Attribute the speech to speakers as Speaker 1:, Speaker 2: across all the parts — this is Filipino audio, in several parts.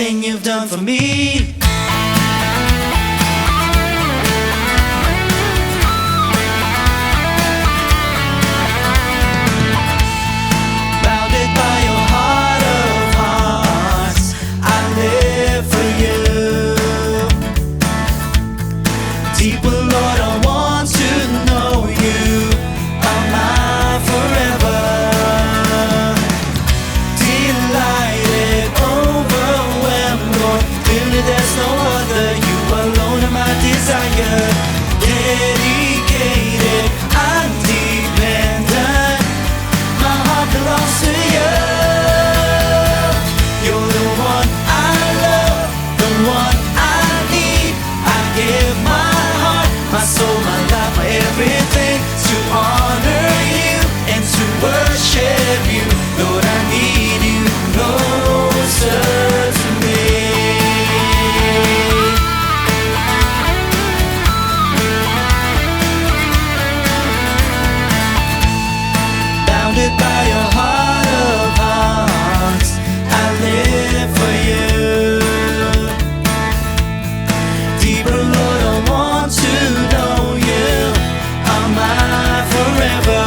Speaker 1: everything you've done for me. Bounded by your heart of hearts, I live for you. Deeper, Lord, I want to know you. Am I forever? Delighted, overwhelmed, Lord, clearly there's no other. You alone are my desire. Dedicated, I'm dependent. My heart belongs to you. You're the one I love, the one I need. I give my heart, my soul, my life, my everything to honor you and to worship you. Lord, I need you closer to me. Bounded by your heart of hearts, I live for you. Deeper, Lord, I want to know you. Am I forever?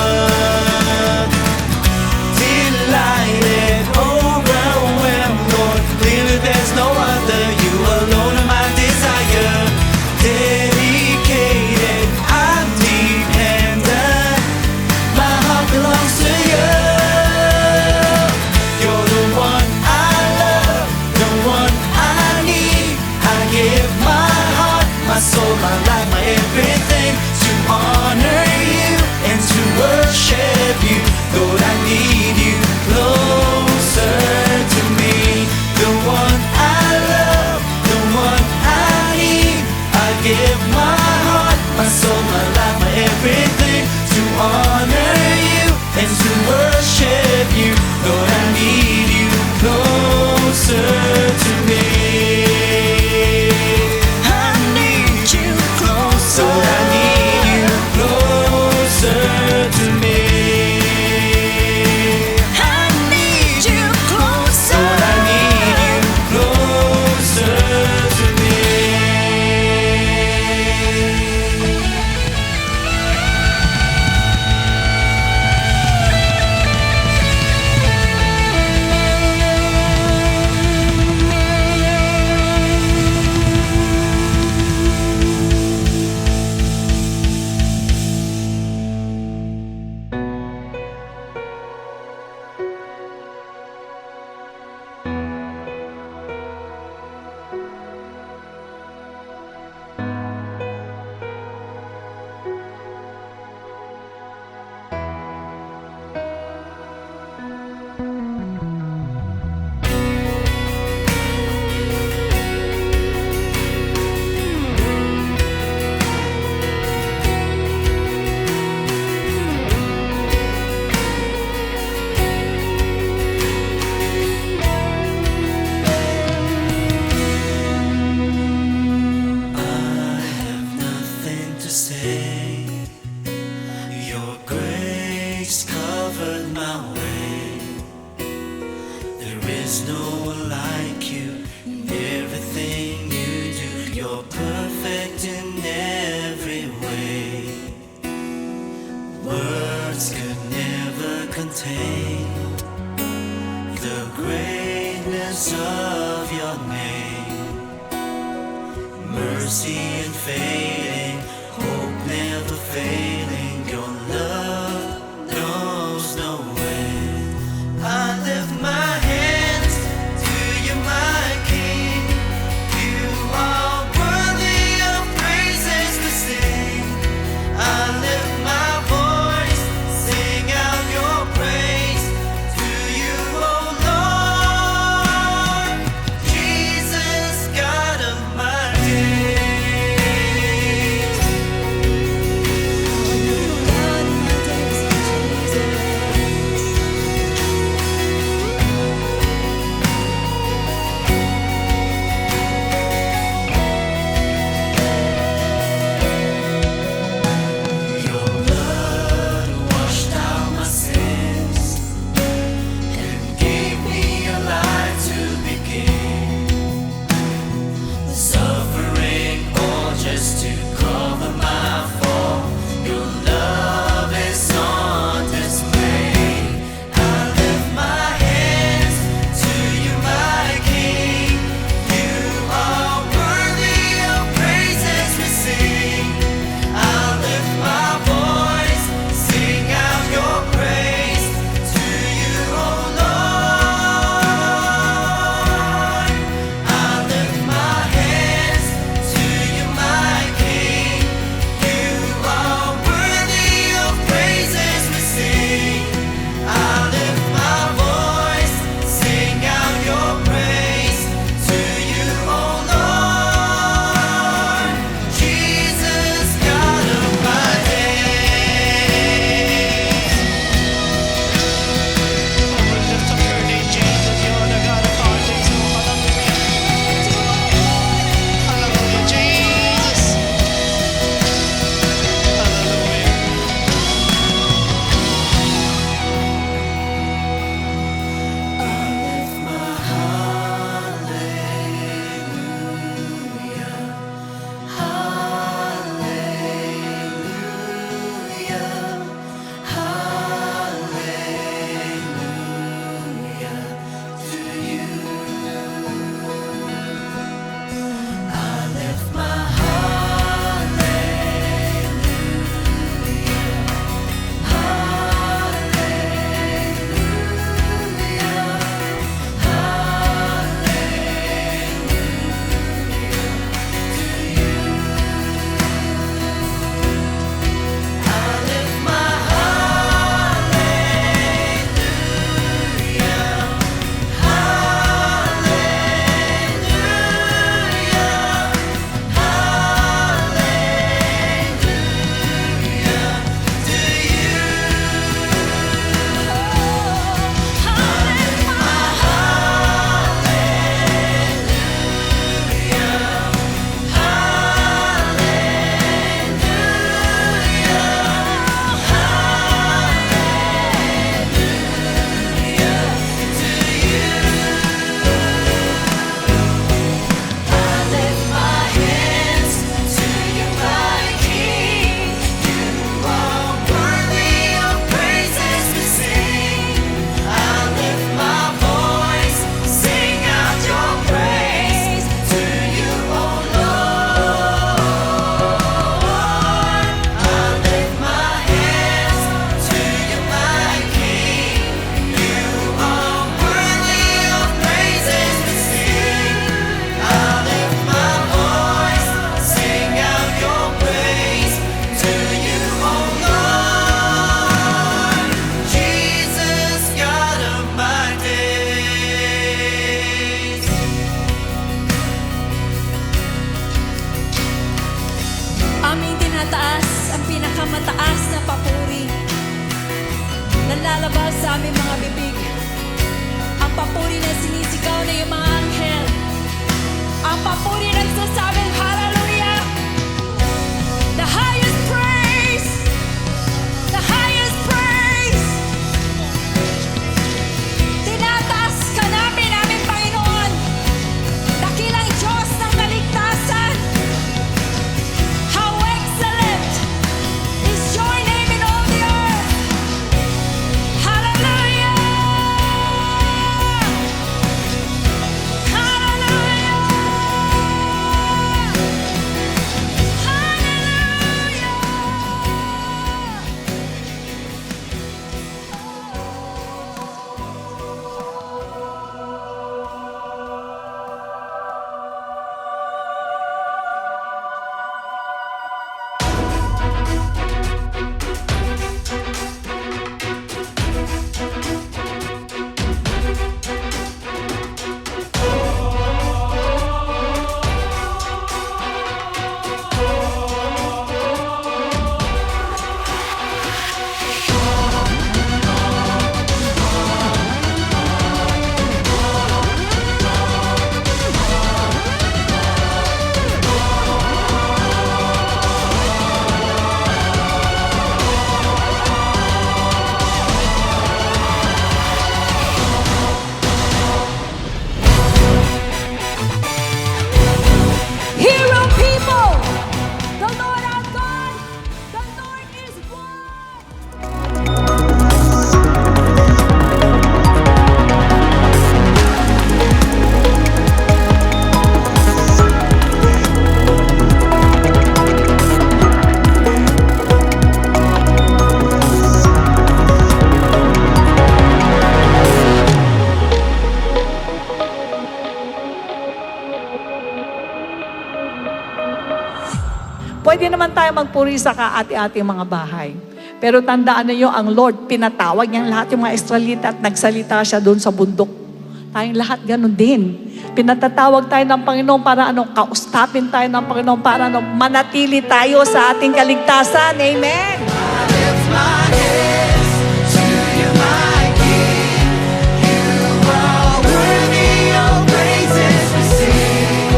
Speaker 1: Delighted, overwhelmed, Lord, clearly there's no other. You alone are my desire. Dedicated, I'm dependent. My heart belongs to you. You're the one I love, the one I need. I give my heart, my soul, my life, my everything to honor you and to worship you. Lord, I need you closer to me. The one I love, the one I need. I give my heart, my soul, my life, my everything to honor you and to worship you. Lord, I need you closer to me. I need you closer. Lord, I need you closer to me. I need you closer. Lord, I need you closer to me. Your grace covered my way. There is no one like you in everything you do. You're perfect in every way. Words could never contain the greatness of your name. Mercy unfading, hope never failing. Your love knows no end. I lift my hands to you, my King. You are worthy of praises to sing. I lift my voice, sing out your praise to you, oh Lord, Jesus, God of my days.
Speaker 2: papuri nagsasabing hallelujah. The highest praise. The highest praise. Tinataas ka namin, Panginoon. Dakilang Diyos ng kaligtasan. How excellent is your name in all the earth. Hallelujah. Hallelujah. Hero people, the Lord our God, the Lord is one.
Speaker 3: Pwede naman tayo magpuri sa kaati-ating mga bahay. Pero tandaan niyo, ang Lord, pinatawag niyang lahat yung mga Israelita at nagsalita siya doon sa bundok. Tayong lahat ganun din. Pinatatawag tayo ng Panginoon para kaustapin tayo ng Panginoon para manatili tayo sa ating kaligtasan. Amen!
Speaker 1: I lift my hands to you, my King. You are worthy of praises we sing.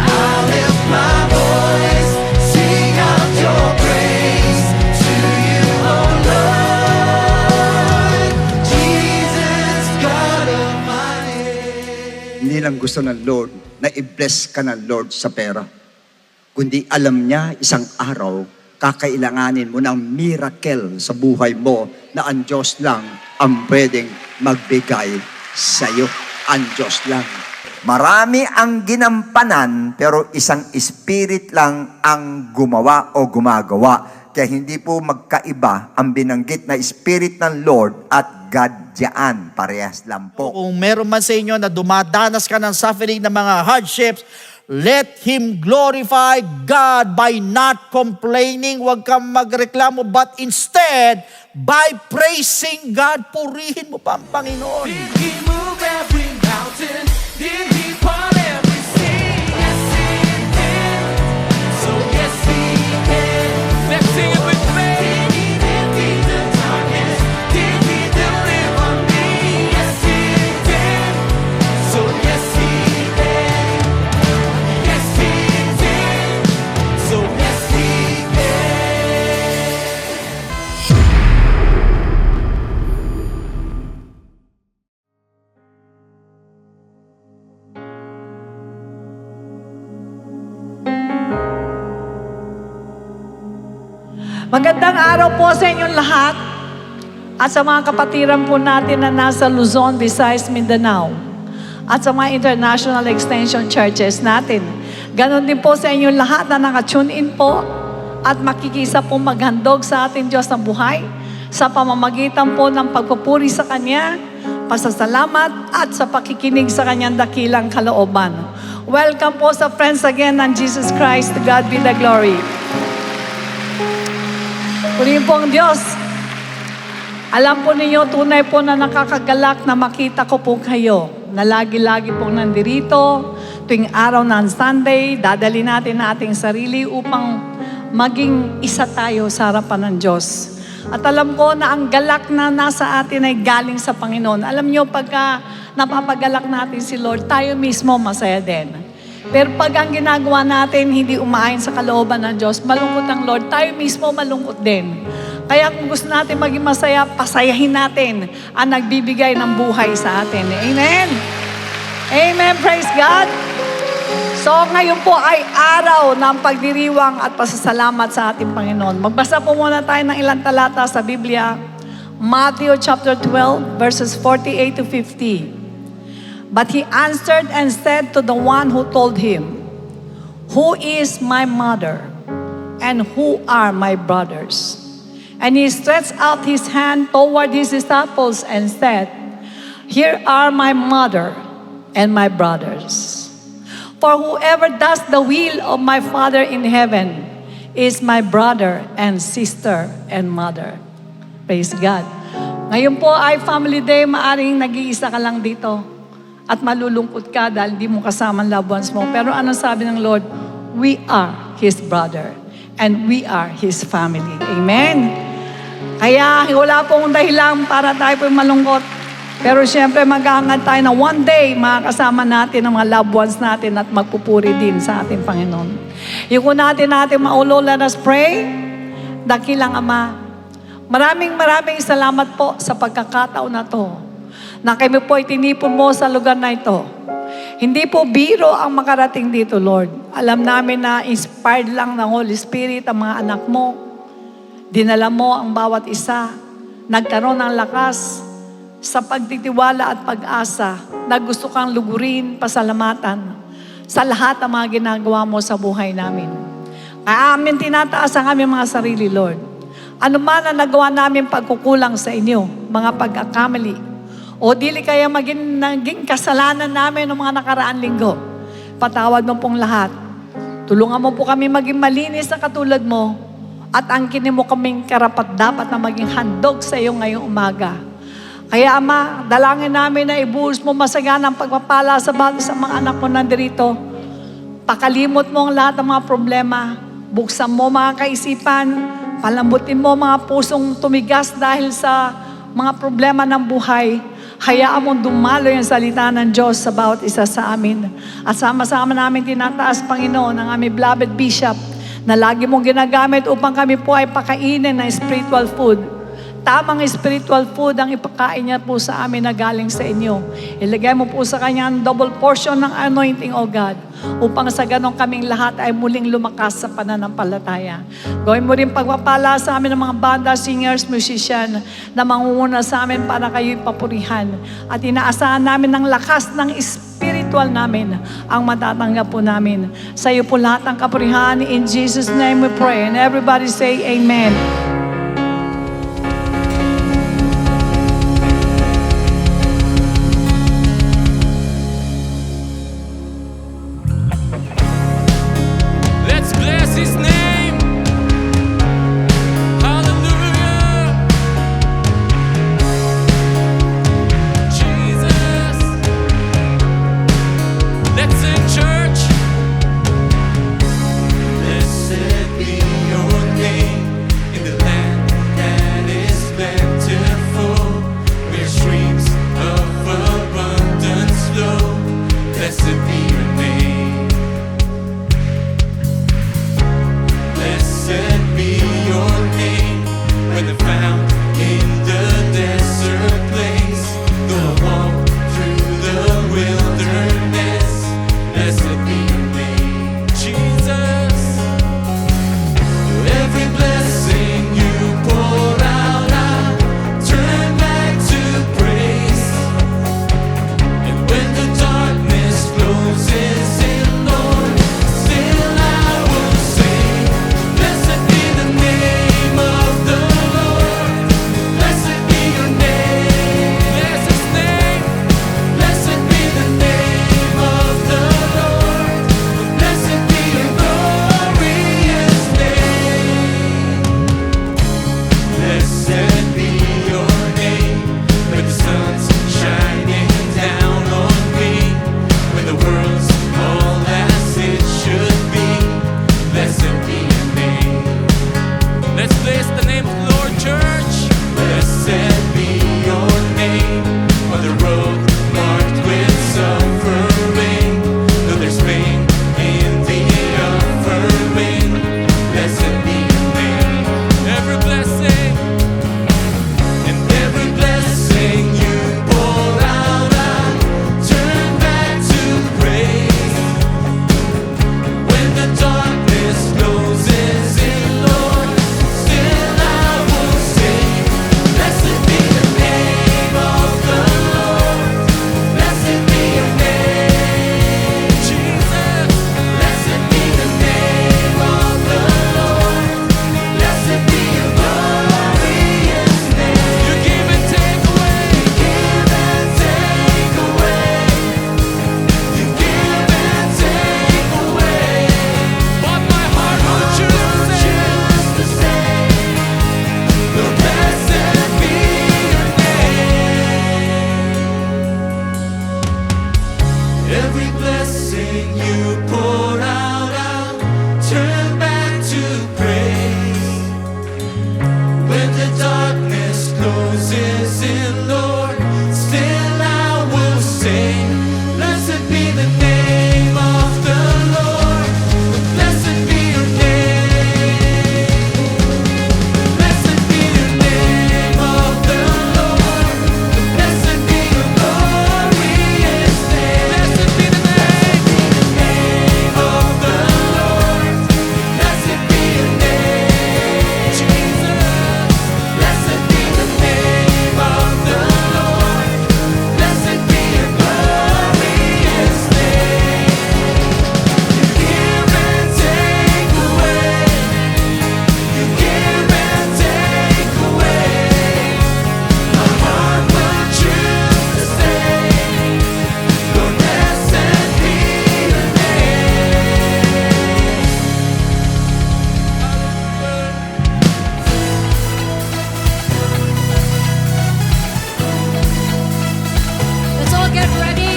Speaker 1: I lift my voice, sing out your praise to you, oh Lord. Jesus, God of my head.
Speaker 4: Hindi lang gusto ng Lord na i-bless ka ng Lord sa pera. Kundi alam niya isang araw, kakailanganin mo ng miracle sa buhay mo na ang Diyos lang ang pwedeng magbigay sa iyo. Ang Diyos lang. Marami ang ginampanan pero isang spirit lang ang gumawa o gumagawa. Kaya hindi po magkaiba ang binanggit na spirit ng Lord at God diyan. Parehas lang po.
Speaker 5: Kung meron man sa inyo na dumadanas ka ng suffering ng mga hardships, let Him glorify God by not complaining. Huwag kang magreklamo, but instead, by praising God, purihin mo pa ang Panginoon.
Speaker 1: Did He move every mountain? Did He part every sea? Yes, He did. So yes, He did. Let's sing it with faith. Did He defeat the darkness? Did He deliver me? Yes, He did. So yes, He did. Yes, He did. So yes, He did.
Speaker 3: Magandang araw po sa inyong lahat at sa mga kapatiran po natin na nasa Luzon, Visayas, Mindanao at sa mga international extension churches natin. Ganon din po sa inyong lahat na nakatune in po at makikisa po maghandog sa ating Diyos ng buhay sa pamamagitan po ng pagpupuri sa Kanya, pasasalamat at sa pakikinig sa Kanyang dakilang kalooban. Welcome po sa Friends Again ng Jesus Christ. To God be the glory. Purihin po ang Diyos. Alam po ninyo, tunay po na nakakagalak na makita ko po kayo na lagi-lagi pong nandirito tuwing araw ng Sunday, dadali natin na ating sarili upang maging isa tayo sa harapan ng Diyos. At alam ko na ang galak na nasa atin ay galing sa Panginoon. Alam nyo, pagka napapagalak natin si Lord, tayo mismo masaya din. Pero pag ang ginagawa natin hindi umaayon sa kalooban ng Diyos, malungkot ang Lord, tayo mismo malungkot din. Kaya kung gusto natin maging masaya, pasayahin natin ang nagbibigay ng buhay sa atin. Amen? Amen, praise God. So ngayon po ay araw ng pagdiriwang at pasasalamat sa ating Panginoon. Magbasa po muna tayo ng ilang talata sa Biblia. Matthew chapter 12, verses 48 to 50. But he answered and said to the one who told him, "Who is my mother, and who are my brothers?" And he stretched out his hand toward his disciples and said, "Here are my mother and my brothers. For whoever does the will of my Father in heaven is my brother and sister and mother." Praise God. Ngayon po ay Family Day, maaring nag-iisa ka lang dito. At malulungkot ka dahil di mo kasama ang loved ones mo. Pero ano sabi ng Lord? We are His brother and we are His family. Amen? Kaya wala pong dahilan para tayo po malungkot. Pero siyempre mag-aangad tayo na one day makakasama natin ang mga loved ones natin at magpupuri din sa ating Panginoon. Yung natin maulo, let us pray. Dakilang Ama, maraming salamat po sa pagkakataon na to na kami po itinipon mo sa lugar na ito. Hindi po biro ang makarating dito, Lord. Alam namin na inspired lang ng Holy Spirit ang mga anak mo. Dinala mo ang bawat isa. Nagkaroon ng lakas sa pagtitiwala at pag-asa na gusto kang lugurin, pasalamatan sa lahat ng mga ginagawa mo sa buhay namin. Kaya amin tinataas ang aming mga sarili, Lord. Ano man ang nagawa namin pagkukulang sa inyo, mga pagkakamali, o dili kaya naging kasalanan namin ng mga nakaraan linggo. Patawad mo pong lahat. Tulungan mo po kami maging malinis na katulad mo at angkinin mo kaming karapat-dapat na maging handog sa iyo ngayong umaga. Kaya Ama, dalangin namin na ibuhos mo masaganang pagpapala sa bawat sa mga anak mo nandirito. Pakalimot mo ang lahat ng mga problema. Buksan mo mga kaisipan. Palambutin mo mga pusong tumigas dahil sa mga problema ng buhay. Hayaan mong dumalo yung salita ng Diyos sa bawat isa sa amin. At sama-sama namin tinataas, Panginoon, ang aming beloved Bishop na lagi mong ginagamit upang kami po ay pakainin ng spiritual food. Tamang spiritual food ang ipakain niya po sa amin na galing sa inyo. Ilagay mo po sa kanya ang double portion ng anointing, O God, upang sa ganong kaming lahat ay muling lumakas sa pananampalataya. Gawin mo rin pagpapala sa amin ng mga banda, singers, musician na mangunguna sa amin para kayo'y papurihan. At inaasahan namin ng lakas ng spiritual namin ang matatanggap po namin. Sa iyo po lahat ng kapurihan. In Jesus' name we pray. And everybody say Amen.
Speaker 6: Let's bless His name. Hallelujah. Jesus. Let's sing, church.
Speaker 1: Blessed be your name in the land everything you pour out, I'll turn back to praise. When the darkness closes in, Lord, still I will sing. Blessed be the name of the Lord. Blessed be your name. Blessed be the name of the Lord. Blessed be your glorious name. Blessed be the name of the Lord. Blessed be your name, Jesus. Blessed be the name of the Lord. Blessed be your glorious name. You give and take away. You give and take away. My heart will choose to say, Lord, blessed be your name.
Speaker 2: Let's all get ready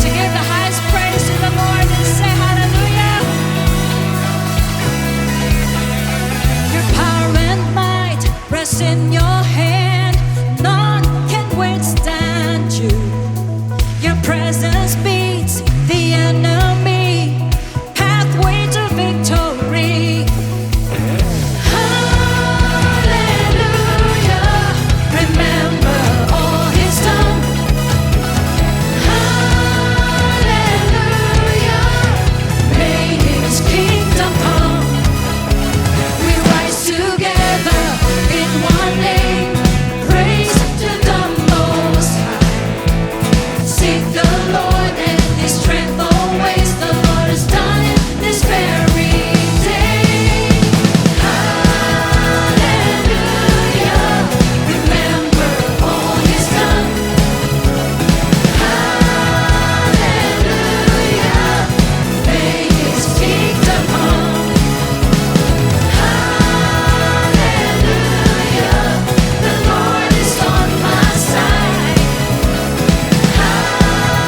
Speaker 2: to give the highest praise to the Lord and say hallelujah. Your power and might rest in your hand. None can withstand you. Your presence beats the enemy. Pathway to victory. Hallelujah. Remember all He's done. Hallelujah. May His kingdom come. We rise together in one name. Praise to the Most High. Seek the Lord and His strength always. The Lord has done it this very day. Hallelujah. Remember all He's done. Hallelujah. May His kingdom come. Hallelujah. The Lord is on my side. Hallelujah.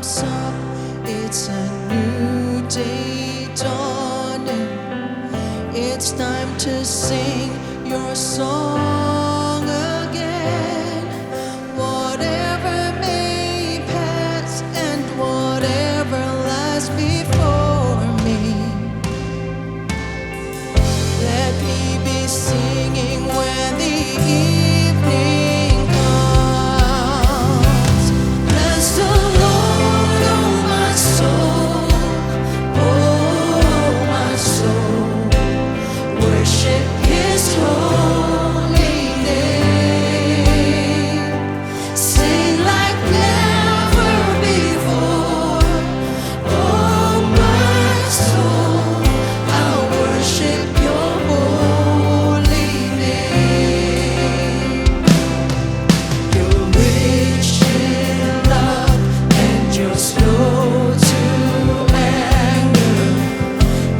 Speaker 1: rise up, it's a new day dawning. It's time to sing your song again. Whatever may pass and whatever lies before me, let me be singing when the evening comes. Bless the Lord, oh my soul, oh my soul. Worship His holy name. Sing like never before, oh my soul. I'll worship Your holy name. You're rich in love and You're slow to anger.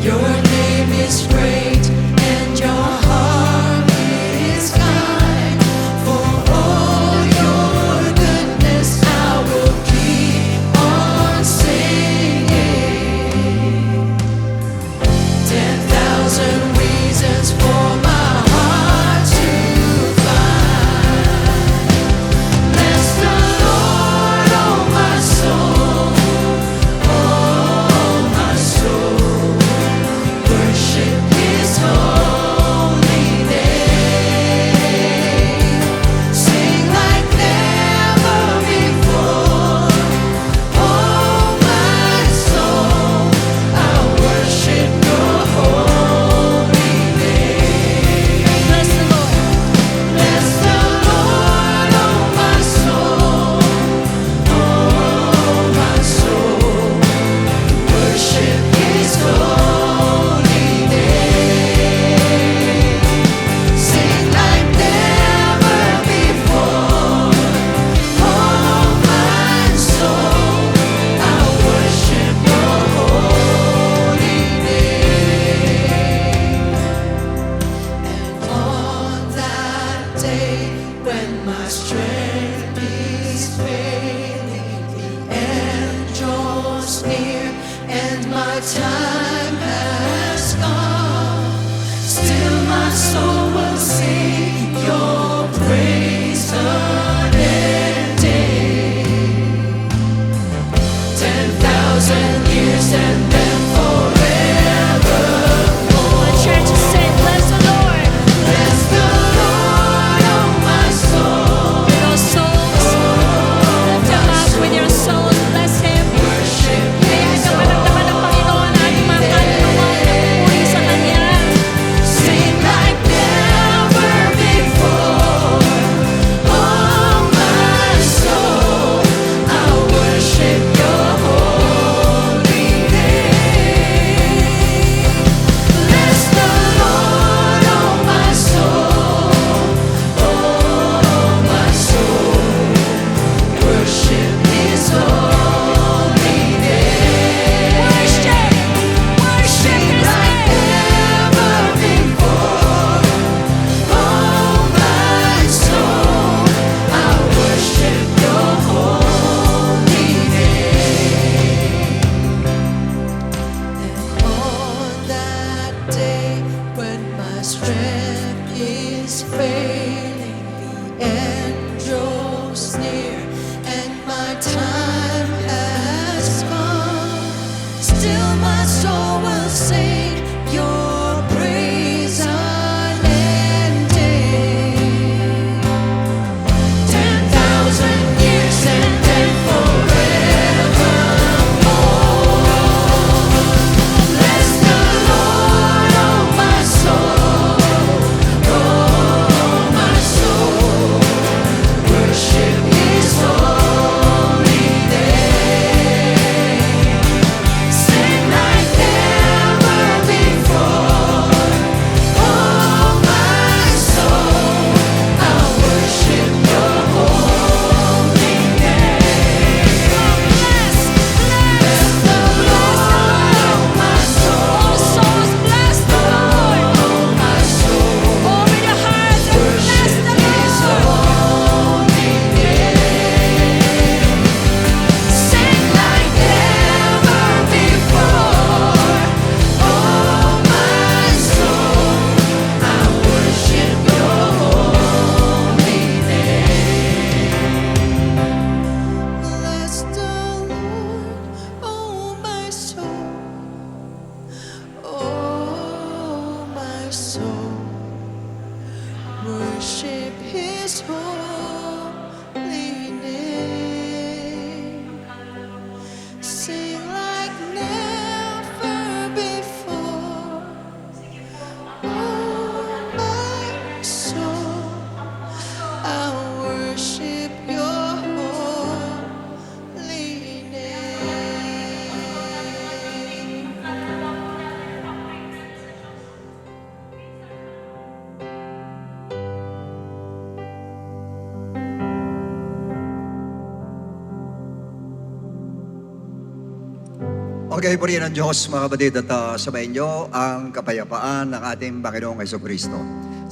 Speaker 1: Your name is great and Your heart is kind. For all Your goodness, I will keep on singing. 10,000 reasons for my heart to find. Bless the Lord, oh my soul, oh my soul. Worship His holy name. Sing like never before, oh my soul. I'll worship Your holy name. Bless the Lord, bless the Lord, oh my soul, oh my soul. Worship His holy name. Sing like never before, oh my soul. I'll worship Your holy name. And on that day when my strength is failing, the end draws near and my time has come, still my soul will sing Your praise unending. 10,000 years and then forevermore. The church is saying, bless the Lord. Bless the Lord, oh my soul. With our souls, lift your mouth with your soul, bless Him. Worship Kaya
Speaker 3: Sa panagdaman ng Panginoon, ating mga kaluluwa na pupuri sa Kanya.
Speaker 1: Sing like never before, oh my soul. I'll worship Your holy name.
Speaker 4: Okay, purihin ng Diyos, mga kapatid, at sabayin niyo ang kapayapaan ng ating Panginoong Jesucristo.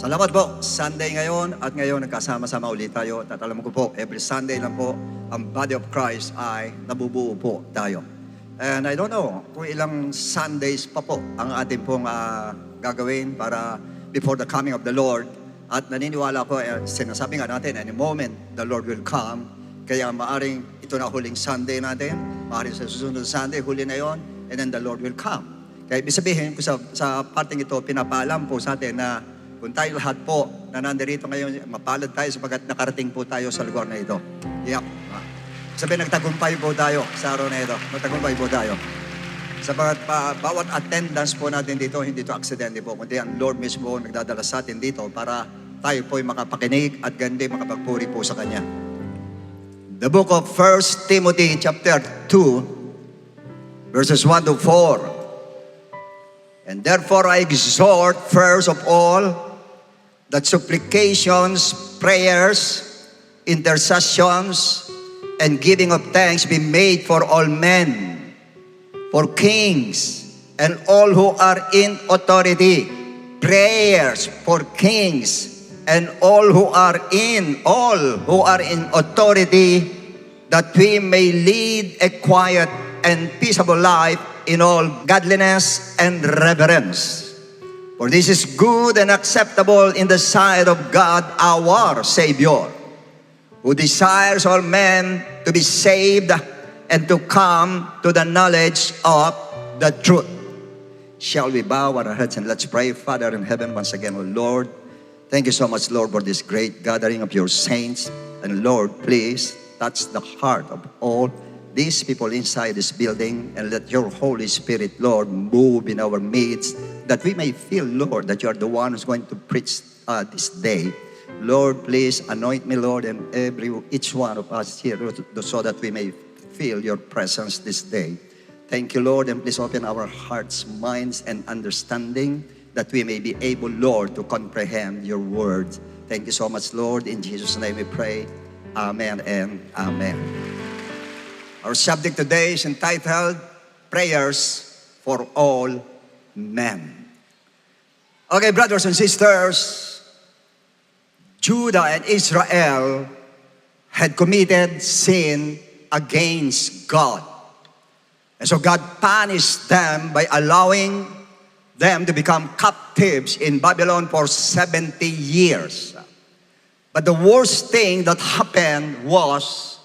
Speaker 4: Salamat po, Sunday ngayon, at ngayon nagkasama-sama ulit tayo. At alam ko po, every Sunday lang po, ang body of Christ ay nabubuo po tayo. And I don't know kung ilang Sundays pa po ang ating pong gagawin para before the coming of the Lord. At naniniwala ko, sinasabi nga natin, any moment, the Lord will come. Kaya maaring ito na huling Sunday natin, maaring sa susunod na Sunday, huli na yon, and then the Lord will come. Kaya ibig sabihin, sa parting ito, pinapaalam po sa atin na kung tayo lahat po na nandirito ngayon, mapalad tayo sapagkat nakarating po tayo sa lugar na ito. Yep. Sabihin, nagtagumpay po tayo sa araw na ito. Nagtagumpay po tayo. Sabagat bawat attendance po natin dito, hindi ito aksidente po, kundi ang Lord mismo nagdadala sa atin dito para tayo po'y makapakinig at gandi makapagpuri po sa Kanya. The book of 1 Timothy chapter 2, verses 1 to 4. And therefore I exhort first of all that supplications, prayers, intercessions, and giving of thanks be made for all men, for kings, and all who are in authority. Prayers for kings and all who are in authority, that we may lead a quiet and peaceable life in all godliness and reverence. For this is good and acceptable in the sight of God our Savior, who desires all men to be saved and to come to the knowledge of the truth. Shall we bow our heads and let's pray? Father in heaven, once again, O Lord, thank you so much, Lord, for this great gathering of your saints. And Lord, please touch the heart of all these people inside this building and let your Holy Spirit, Lord, move in our midst, that we may feel, Lord, that you are the one who's going to preach this day. Lord, please anoint me, Lord, and each one of us here so that we may feel your presence this day. Thank you, Lord, and please open our hearts, minds, and understanding that we may be able, Lord, to comprehend your words. Thank you so much, Lord. In Jesus' name we pray. Amen and amen. Our subject today is entitled, Prayers for All Men. Okay, brothers and sisters, Judah and Israel had committed sin against God. And so God punished them by allowing them to become captives in Babylon for 70 years. But the worst thing that happened was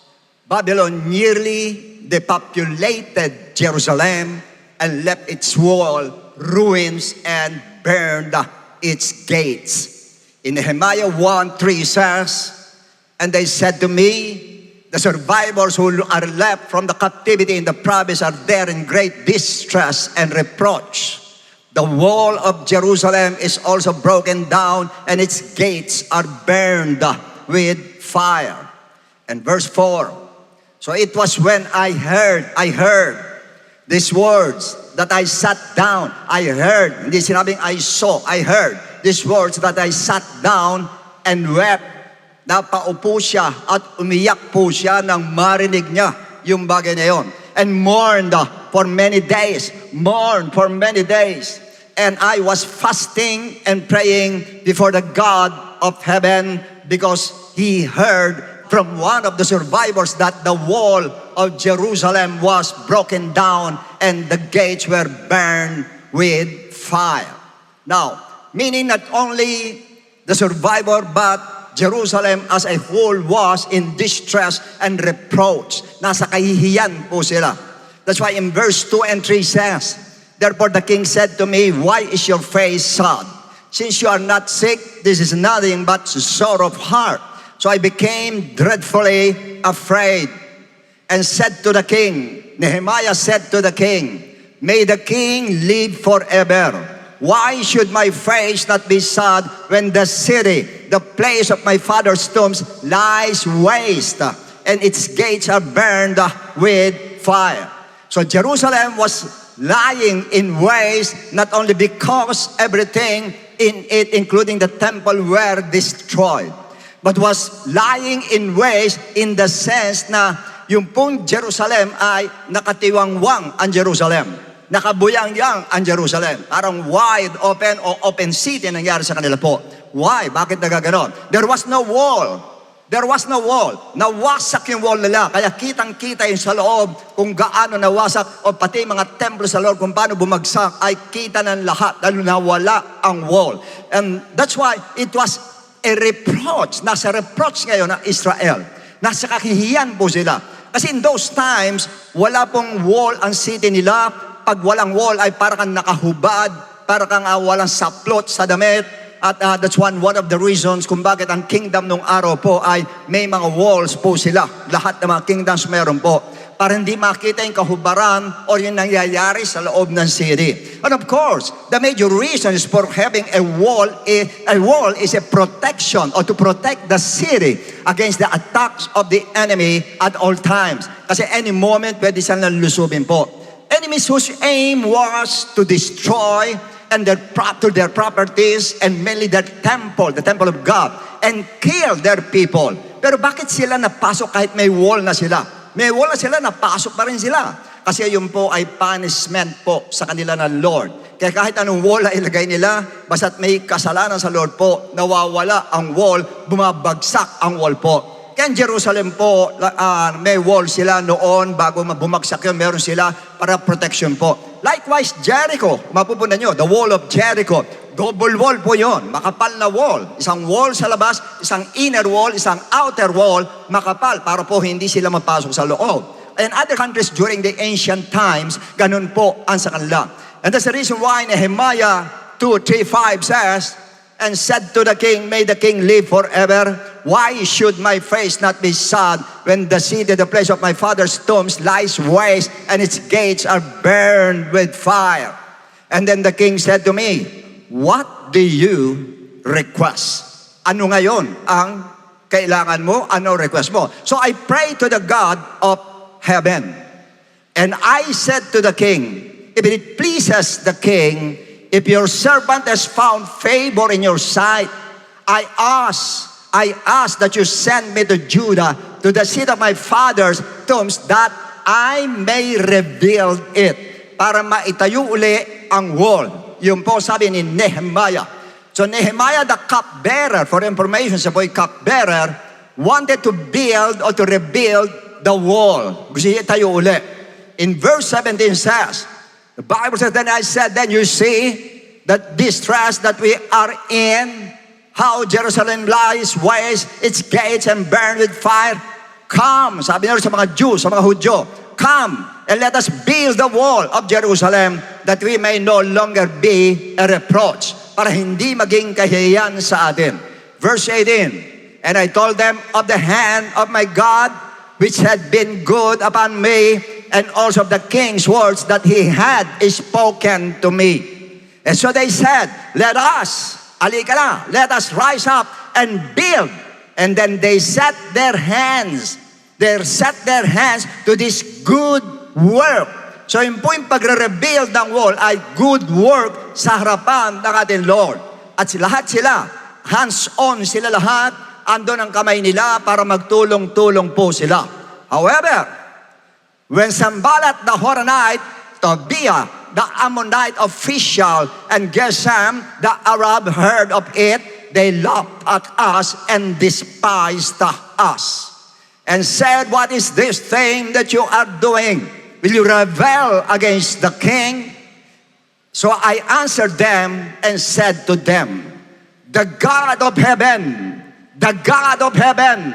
Speaker 4: Babylon nearly depopulated Jerusalem and left its wall ruins and burned its gates. In Nehemiah 1:3 says, and they said to me, the survivors who are left from the captivity in the province are there in great distress and reproach. The wall of Jerusalem is also broken down, and its gates are burned with fire. And verse 4, so it was when I heard these words that I sat down. I heard, hindi sinabing I saw, I heard these words that I sat down and wept. Napaupo siya at umiyak po siya nang marinig niya yung bagay na yun. And mourned for many days. And I was fasting and praying before the God of heaven because he heard from one of the survivors that the wall of Jerusalem was broken down and the gates were burned with fire. Now, meaning not only the survivor but Jerusalem as a whole was in distress and reproach. Nasa kahihiyan po sila. That's why in verse 2 and 3 says, therefore the king said to me, why is your face sad? Since you are not sick, this is nothing but sorrow of heart. So I became dreadfully afraid and said to the king, Nehemiah said to the king, may the king live forever. Why should my face not be sad when the city, the place of my father's tombs, lies waste and its gates are burned with fire? So Jerusalem was lying in waste not only because everything in it, including the temple, were destroyed, but was lying in waste in the sense na yung pong Jerusalem ay nakatiwangwang ang Jerusalem. Nakabuyang-yang ang Jerusalem. Parang wide open o open city nangyari sa kanila po. Why? Bakit nagaganon? There was no wall. There was no wall. Nawasak yung wall nila. Kaya kitang-kita yung sa loob kung gaano nawasak o pati mga templo sa loob kung paano bumagsak ay kita ng lahat dahil nawala ang wall. And that's why it was a reproach. Nasa reproach ngayon ng Israel. Nasa kahihiyan po sila. Kasi in those times, wala pong wall ang city nila. Pag walang wall ay para kang nakahubad, para kang walang saplot sa damit. At that's one of the reasons kung bakit ang kingdom nung araw po ay may mga walls po sila. Lahat ng mga kingdoms meron po. Para hindi makita yung kahubaran o yung nangyayari sa loob ng city. And of course, the major reasons for having a wall is a protection or to protect the city against the attacks of the enemy at all times. Kasi any moment pwede silang lusubin po. Enemies whose aim was to destroy and their properties and mainly their temple, the temple of God, and kill their people. Pero bakit sila napasok kahit may wall na sila? May wall na sila, napasok pa rin sila. Kasi yun po ay punishment po sa kanila ng Lord. Kaya kahit anong wall na ilagay nila, basta't may kasalanan sa Lord po, nawawala ang wall, bumabagsak ang wall po. Kaya Jerusalem po, may wall sila noon, bago bumagsak yun, meron sila para protection po. Likewise, Jericho, mapupunan nyo, the wall of Jericho, double wall po yun, makapal na wall. Isang wall sa labas, isang inner wall, isang outer wall, makapal, para po hindi sila mapasok sa loob. And other countries during the ancient times, ganun po ang sa kanila. And that's the reason why Nehemiah 2:3-5 says, and said to the king, may the king live forever. Why should my face not be sad when the city, the place of my father's tombs, lies waste and its gates are burned with fire? And then the king said to me, what do you request? Ano ngayon ang kailangan mo? Ano request mo? So I prayed to the God of heaven. And I said to the king, if it pleases the king, if your servant has found favor in your sight, I ask that you send me to Judah, to the seat of my father's tombs, that I may rebuild it. Para maitayo uli ang wall. Yun po sabi ni Nehemiah. So Nehemiah, the cupbearer, for information, sa boy cupbearer, wanted to build or to rebuild the wall. Gusto niya itayo uli. In verse 17 says, the Bible says, then I said, then you see that distress that we are in, how Jerusalem lies waste, its gates and burned with fire. Come, sabi nila sa mga Jews, sa mga Hudyo, come and let us build the wall of Jerusalem that we may no longer be a reproach. Para hindi maging kahihiyan sa atin. Verse 18, and I told them of the hand of my God, which had been good upon me, and also of the king's words that he had spoken to me. And so they said, let us rise up and build. And then they set their hands to this good work. So yun po yung pagre-rebuild ng wall ay good work sa harapan ng ating Lord. At lahat sila, hands-on sila lahat, andon ang kamay nila para magtulong-tulong po sila. However, when Sanballat the Horonite, Tobiah the Ammonite official, and Geshem the Arab heard of it, they laughed at us and despised us, and said, what is this thing that you are doing? Will you rebel against the king? So I answered them and said to them, the God of heaven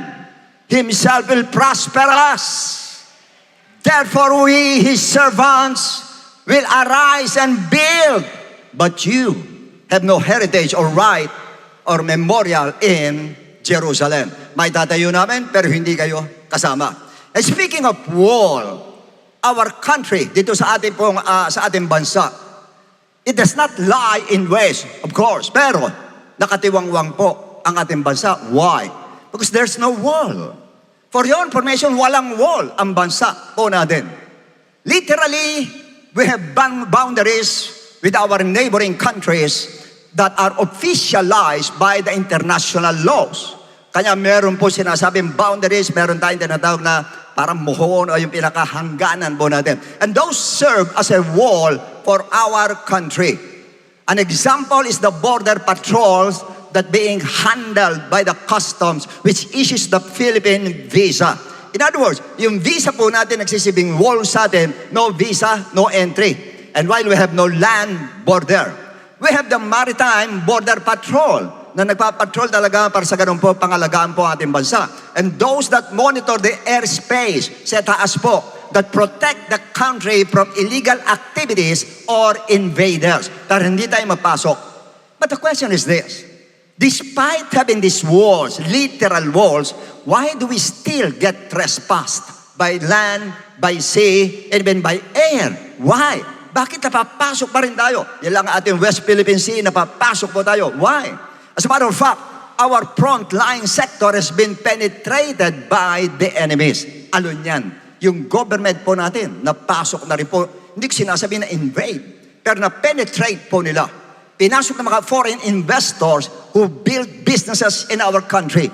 Speaker 4: himself will prosper us. Therefore we, his servants, will arise and build. But you have no heritage or right or memorial in Jerusalem. May tatayo namin, pero hindi kayo kasama. And speaking of wall, our country, dito sa ating bansa, it does not lie in waste, of course, pero nakatiwangwang po ang ating bansa. Why? Because there's no wall. For your information, walang wall ang bansa po natin. Literally, we have boundaries with our neighboring countries that are officialized by the international laws. Kaya meron po sinasabing boundaries, meron tayong tinatawag na parang mohon o yung pinakahangganan po natin. And those serve as a wall for our country. An example is the border patrols that being handled by the customs which issues the Philippine visa. In other words, yung visa po natin nagsisibing wall sa atin, no visa, no entry. And while we have no land border, we have the Maritime Border Patrol na nagpapatrol talaga para sa ganun po pangalagaan po ang ating bansa. And those that monitor the airspace sa taas po that protect the country from illegal activities or invaders para hindi tayo mapasok. But the question is this: despite having these walls, literal walls, why do we still get trespassed by land, by sea, and even by air? Why? Bakit napapasok pa rin tayo? Yan lang ang ating West Philippine Sea, napapasok po tayo. Why? As a matter of fact, our front-line sector has been penetrated by the enemies. Ano yan? Yung government po natin, napasok na rin po. Hindi ko sinasabi na invade, pero na-penetrate po nila. Pinasok ng mga foreign investors who build businesses in our country.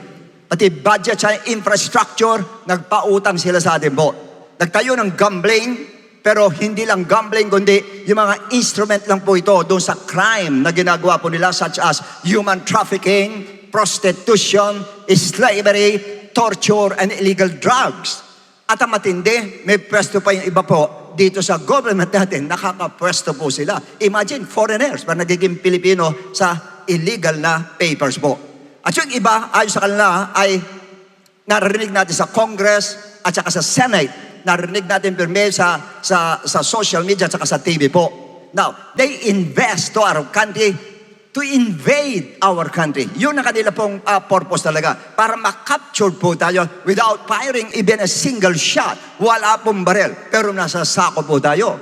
Speaker 4: Pati budget sa infrastructure, nagpautang sila sa atin po. Nagtayo ng gambling, pero hindi lang gambling, kundi yung mga instrument lang po ito doon sa crime na ginagawa po nila such as human trafficking, prostitution, slavery, torture, and illegal drugs. At ang matindi, may pwesto pa yung iba po dito sa government natin, nakakapwesto po sila. Imagine, foreigners, parang nagiging Pilipino sa illegal na papers po. At yung iba, ayon sa kanila, ay narinig natin sa Congress at saka sa Senate. Narinig natin perme sa social media at saka sa TV po. Now, they invest to our country to invade our country. Yun ang kanila pong purpose talaga. Para makapture po tayo without firing even a single shot. Wala pong barel. Pero nasa sako po tayo.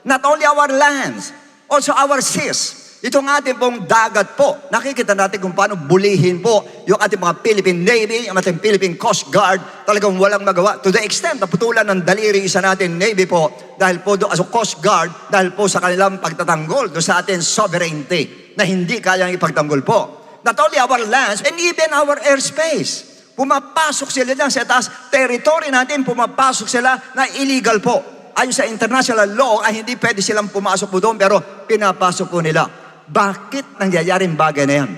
Speaker 4: Not only our lands, also our seas. Itong ating pong dagat po, nakikita natin kung paano bulihin po yung ating mga Philippine Navy, yung ating Philippine Coast Guard, talagang walang magawa. To the extent na putulan ng daliri isa natin Navy po, dahil po as a Coast Guard, dahil po sa kanilang pagtatanggol do sa ating sovereignty na hindi kayang ipagtanggol po. Not only our lands, and even our airspace. Pumapasok sila dyan sa taas. Territory natin, pumapasok sila na illegal po. Ayon sa international law, ay hindi pwede silang pumasok po doon, pero pinapasok po nila. Bakit nangyayaring bagay na yan?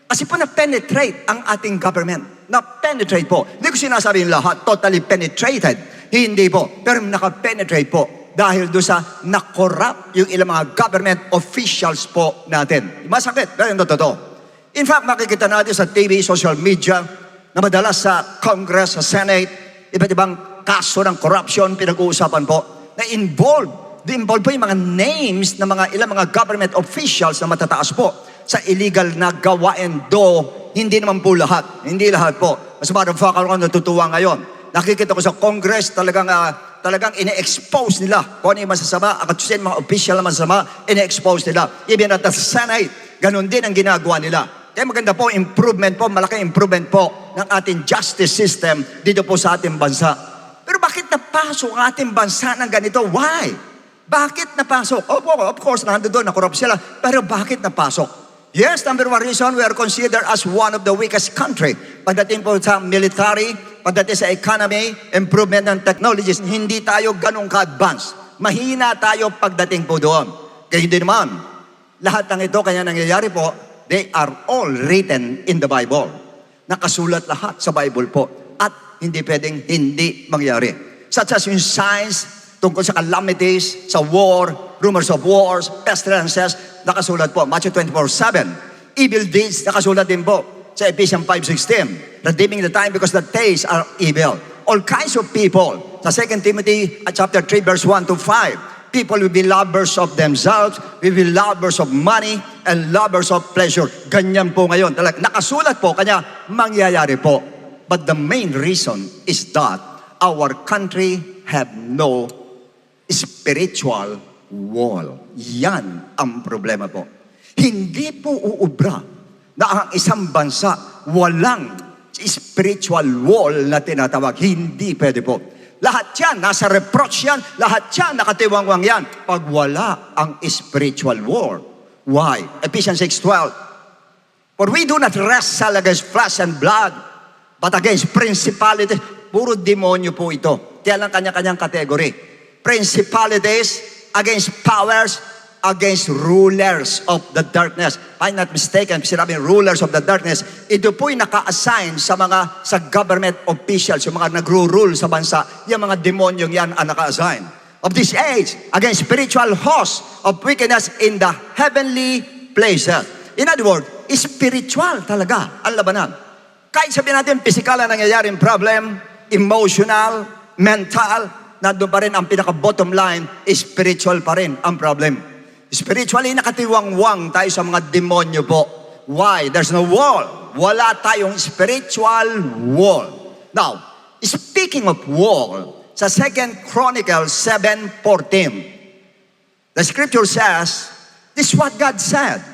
Speaker 4: Kasi po na-penetrate ang ating government. Na-penetrate po. Hindi ko sinasabihin lahat, totally penetrated. Hindi po. Pero naka-penetrate po. Dahil doon sa na-corrupt yung ilang mga government officials po natin. Masakit, pero yung totoo. In fact, makikita natin sa TV, social media, na madalas sa Congress, sa Senate, iba't ibang kaso ng corruption pinag-uusapan po, na involved po yung mga names ng ilang mga government officials na matataas po sa illegal na gawain, do hindi naman po lahat. Hindi lahat po. As a matter of fact, ako natutuwa ngayon. Nakikita ko sa Congress, talagang ine-expose nila kung ano yung masasama. Akatusin mga official na masasama, ine-expose nila. Even at the Senate, ganun din ang ginagawa nila. Kaya maganda po, improvement po, malaking improvement po ng ating justice system dito po sa ating bansa. Pero bakit napasok ang ating bansa ng ganito? Why? Bakit napasok? Of course, nandoon, nakorrupt sila. Pero bakit napasok? Yes, number one reason, we are considered as one of the weakest country. Pagdating po sa military, pagdating sa economy, improvement ng technologies, hindi tayo ganun ka-advance. Mahina tayo pagdating po doon. Kaya hindi naman. Lahat ng ito, kanya nangyayari po, they are all written in the Bible. Nakasulat lahat sa Bible po. At hindi pwedeng hindi mangyari. Such as yung signs, tungkol sa calamities, sa war, rumors of wars, pestilences, nakasulat po. Matthew 24:7. Evil deeds, nakasulat din po sa Ephesians 5:16. Redeeming the time because the days are evil. All kinds of people. Sa 2 Timothy chapter 3 verse 1 to 5. People will be lovers of themselves, will be lovers of money, and lovers of pleasure. Ganyan po ngayon. Nakasulat po, kanya mangyayari po. But the main reason is that our country have no spiritual wall. Yan ang problema po. Hindi po uubra na ang isang bansa walang spiritual wall na tinatawag. Hindi pwede po. Lahat yan, nasa reproach yan, lahat yan, nakatiwangwang yan. Pag wala ang spiritual wall. Why? Ephesians 6:12. For we do not wrestle against flesh and blood, but against principalities. Puro demonyo po ito. Kaya lang kanya-kanyang category. Principalities against powers, against rulers of the darkness. If I'm not mistaken, sinabing rulers of the darkness, ito po'y naka-assign sa government officials, yung mga nagro-rule sa bansa, yung mga demonyong yan ang naka-assign. Of this age, against spiritual hosts of wickedness in the heavenly places. In other words, spiritual talaga ang labanan. Kahit sabihin natin, physical ang nangyayaring problem, emotional, mental, nandun pa rin ang pinaka-bottom line, spiritual pa rin ang problem. Spiritually, nakatiwangwang tayo sa mga demonyo po. Why? There's no wall. Wala tayong spiritual wall. Now, speaking of wall, sa 2 Chronicles 7:14, the scripture says, this is what God said,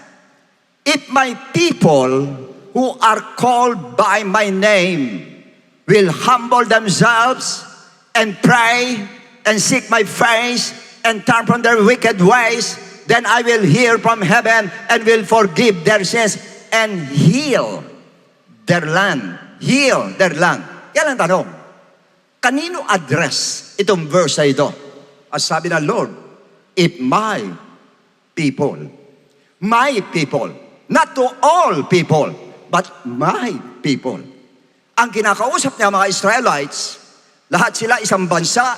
Speaker 4: if my people who are called by my name will humble themselves and pray and seek my face and turn from their wicked ways, then I will hear from heaven and will forgive their sins and heal their land. Heal their land. Yan ang tanong. Kanino address itong verse na ito? As sabi ng Lord, if my people, not to all people, but my people. Ang kinakausap niya mga Israelites, lahat sila isang bansa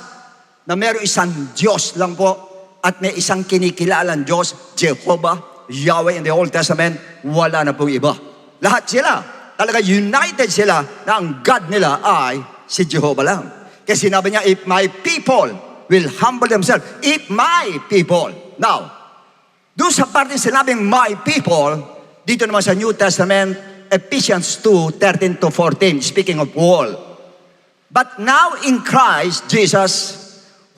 Speaker 4: na mayroong isang Diyos lang po at may isang kinikilalang Diyos, Jehovah, Yahweh in the Old Testament, wala na pong iba. Lahat sila, talaga united sila na ang God nila ay si Jehovah lang. Kasi sinabi niya, if my people will humble themselves, if my people. Now, doon sa parte sinabing my people, dito naman sa New Testament, Ephesians 2:13-14, speaking of wall. But now in Christ Jesus,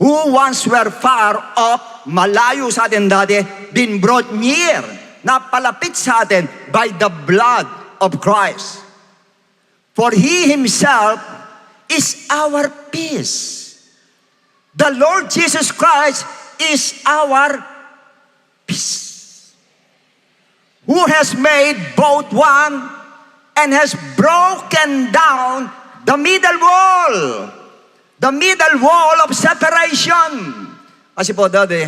Speaker 4: who once were far off, malayo sa atin dati, been brought near, napalapit sa atin by the blood of Christ. For He Himself is our peace. The Lord Jesus Christ is our peace, who has made both one and has broken down the middle wall. The middle wall of separation. Kasi po dati,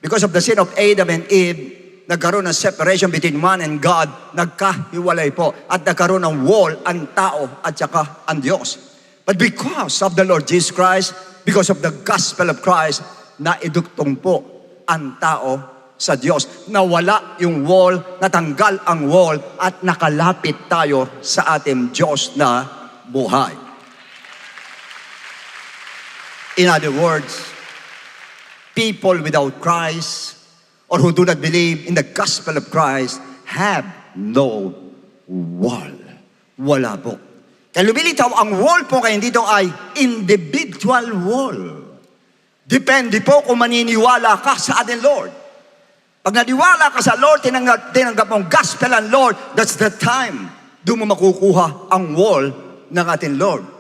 Speaker 4: because of the sin of Adam and Eve, nagkaroon ng separation between man and God, nagkahiwalay po. At nagkaroon ng wall ang tao at saka ang Diyos. But because of the Lord Jesus Christ, because of the gospel of Christ, naiduktong po ang tao sa Diyos. Nawala yung wall, natanggal ang wall, at nakalapit tayo sa ating Diyos na buhay. In other words, people without Christ or who do not believe in the gospel of Christ have no wall. Wala po. Kaya lumilitaw, ang wall po kayo dito ay individual wall. Depende po kung maniniwala ka sa ating Lord. Pag naniwala ka sa Lord, tinanggap mong gospel ang Lord, that's the time doon mo makukuha ang wall ng ating Lord.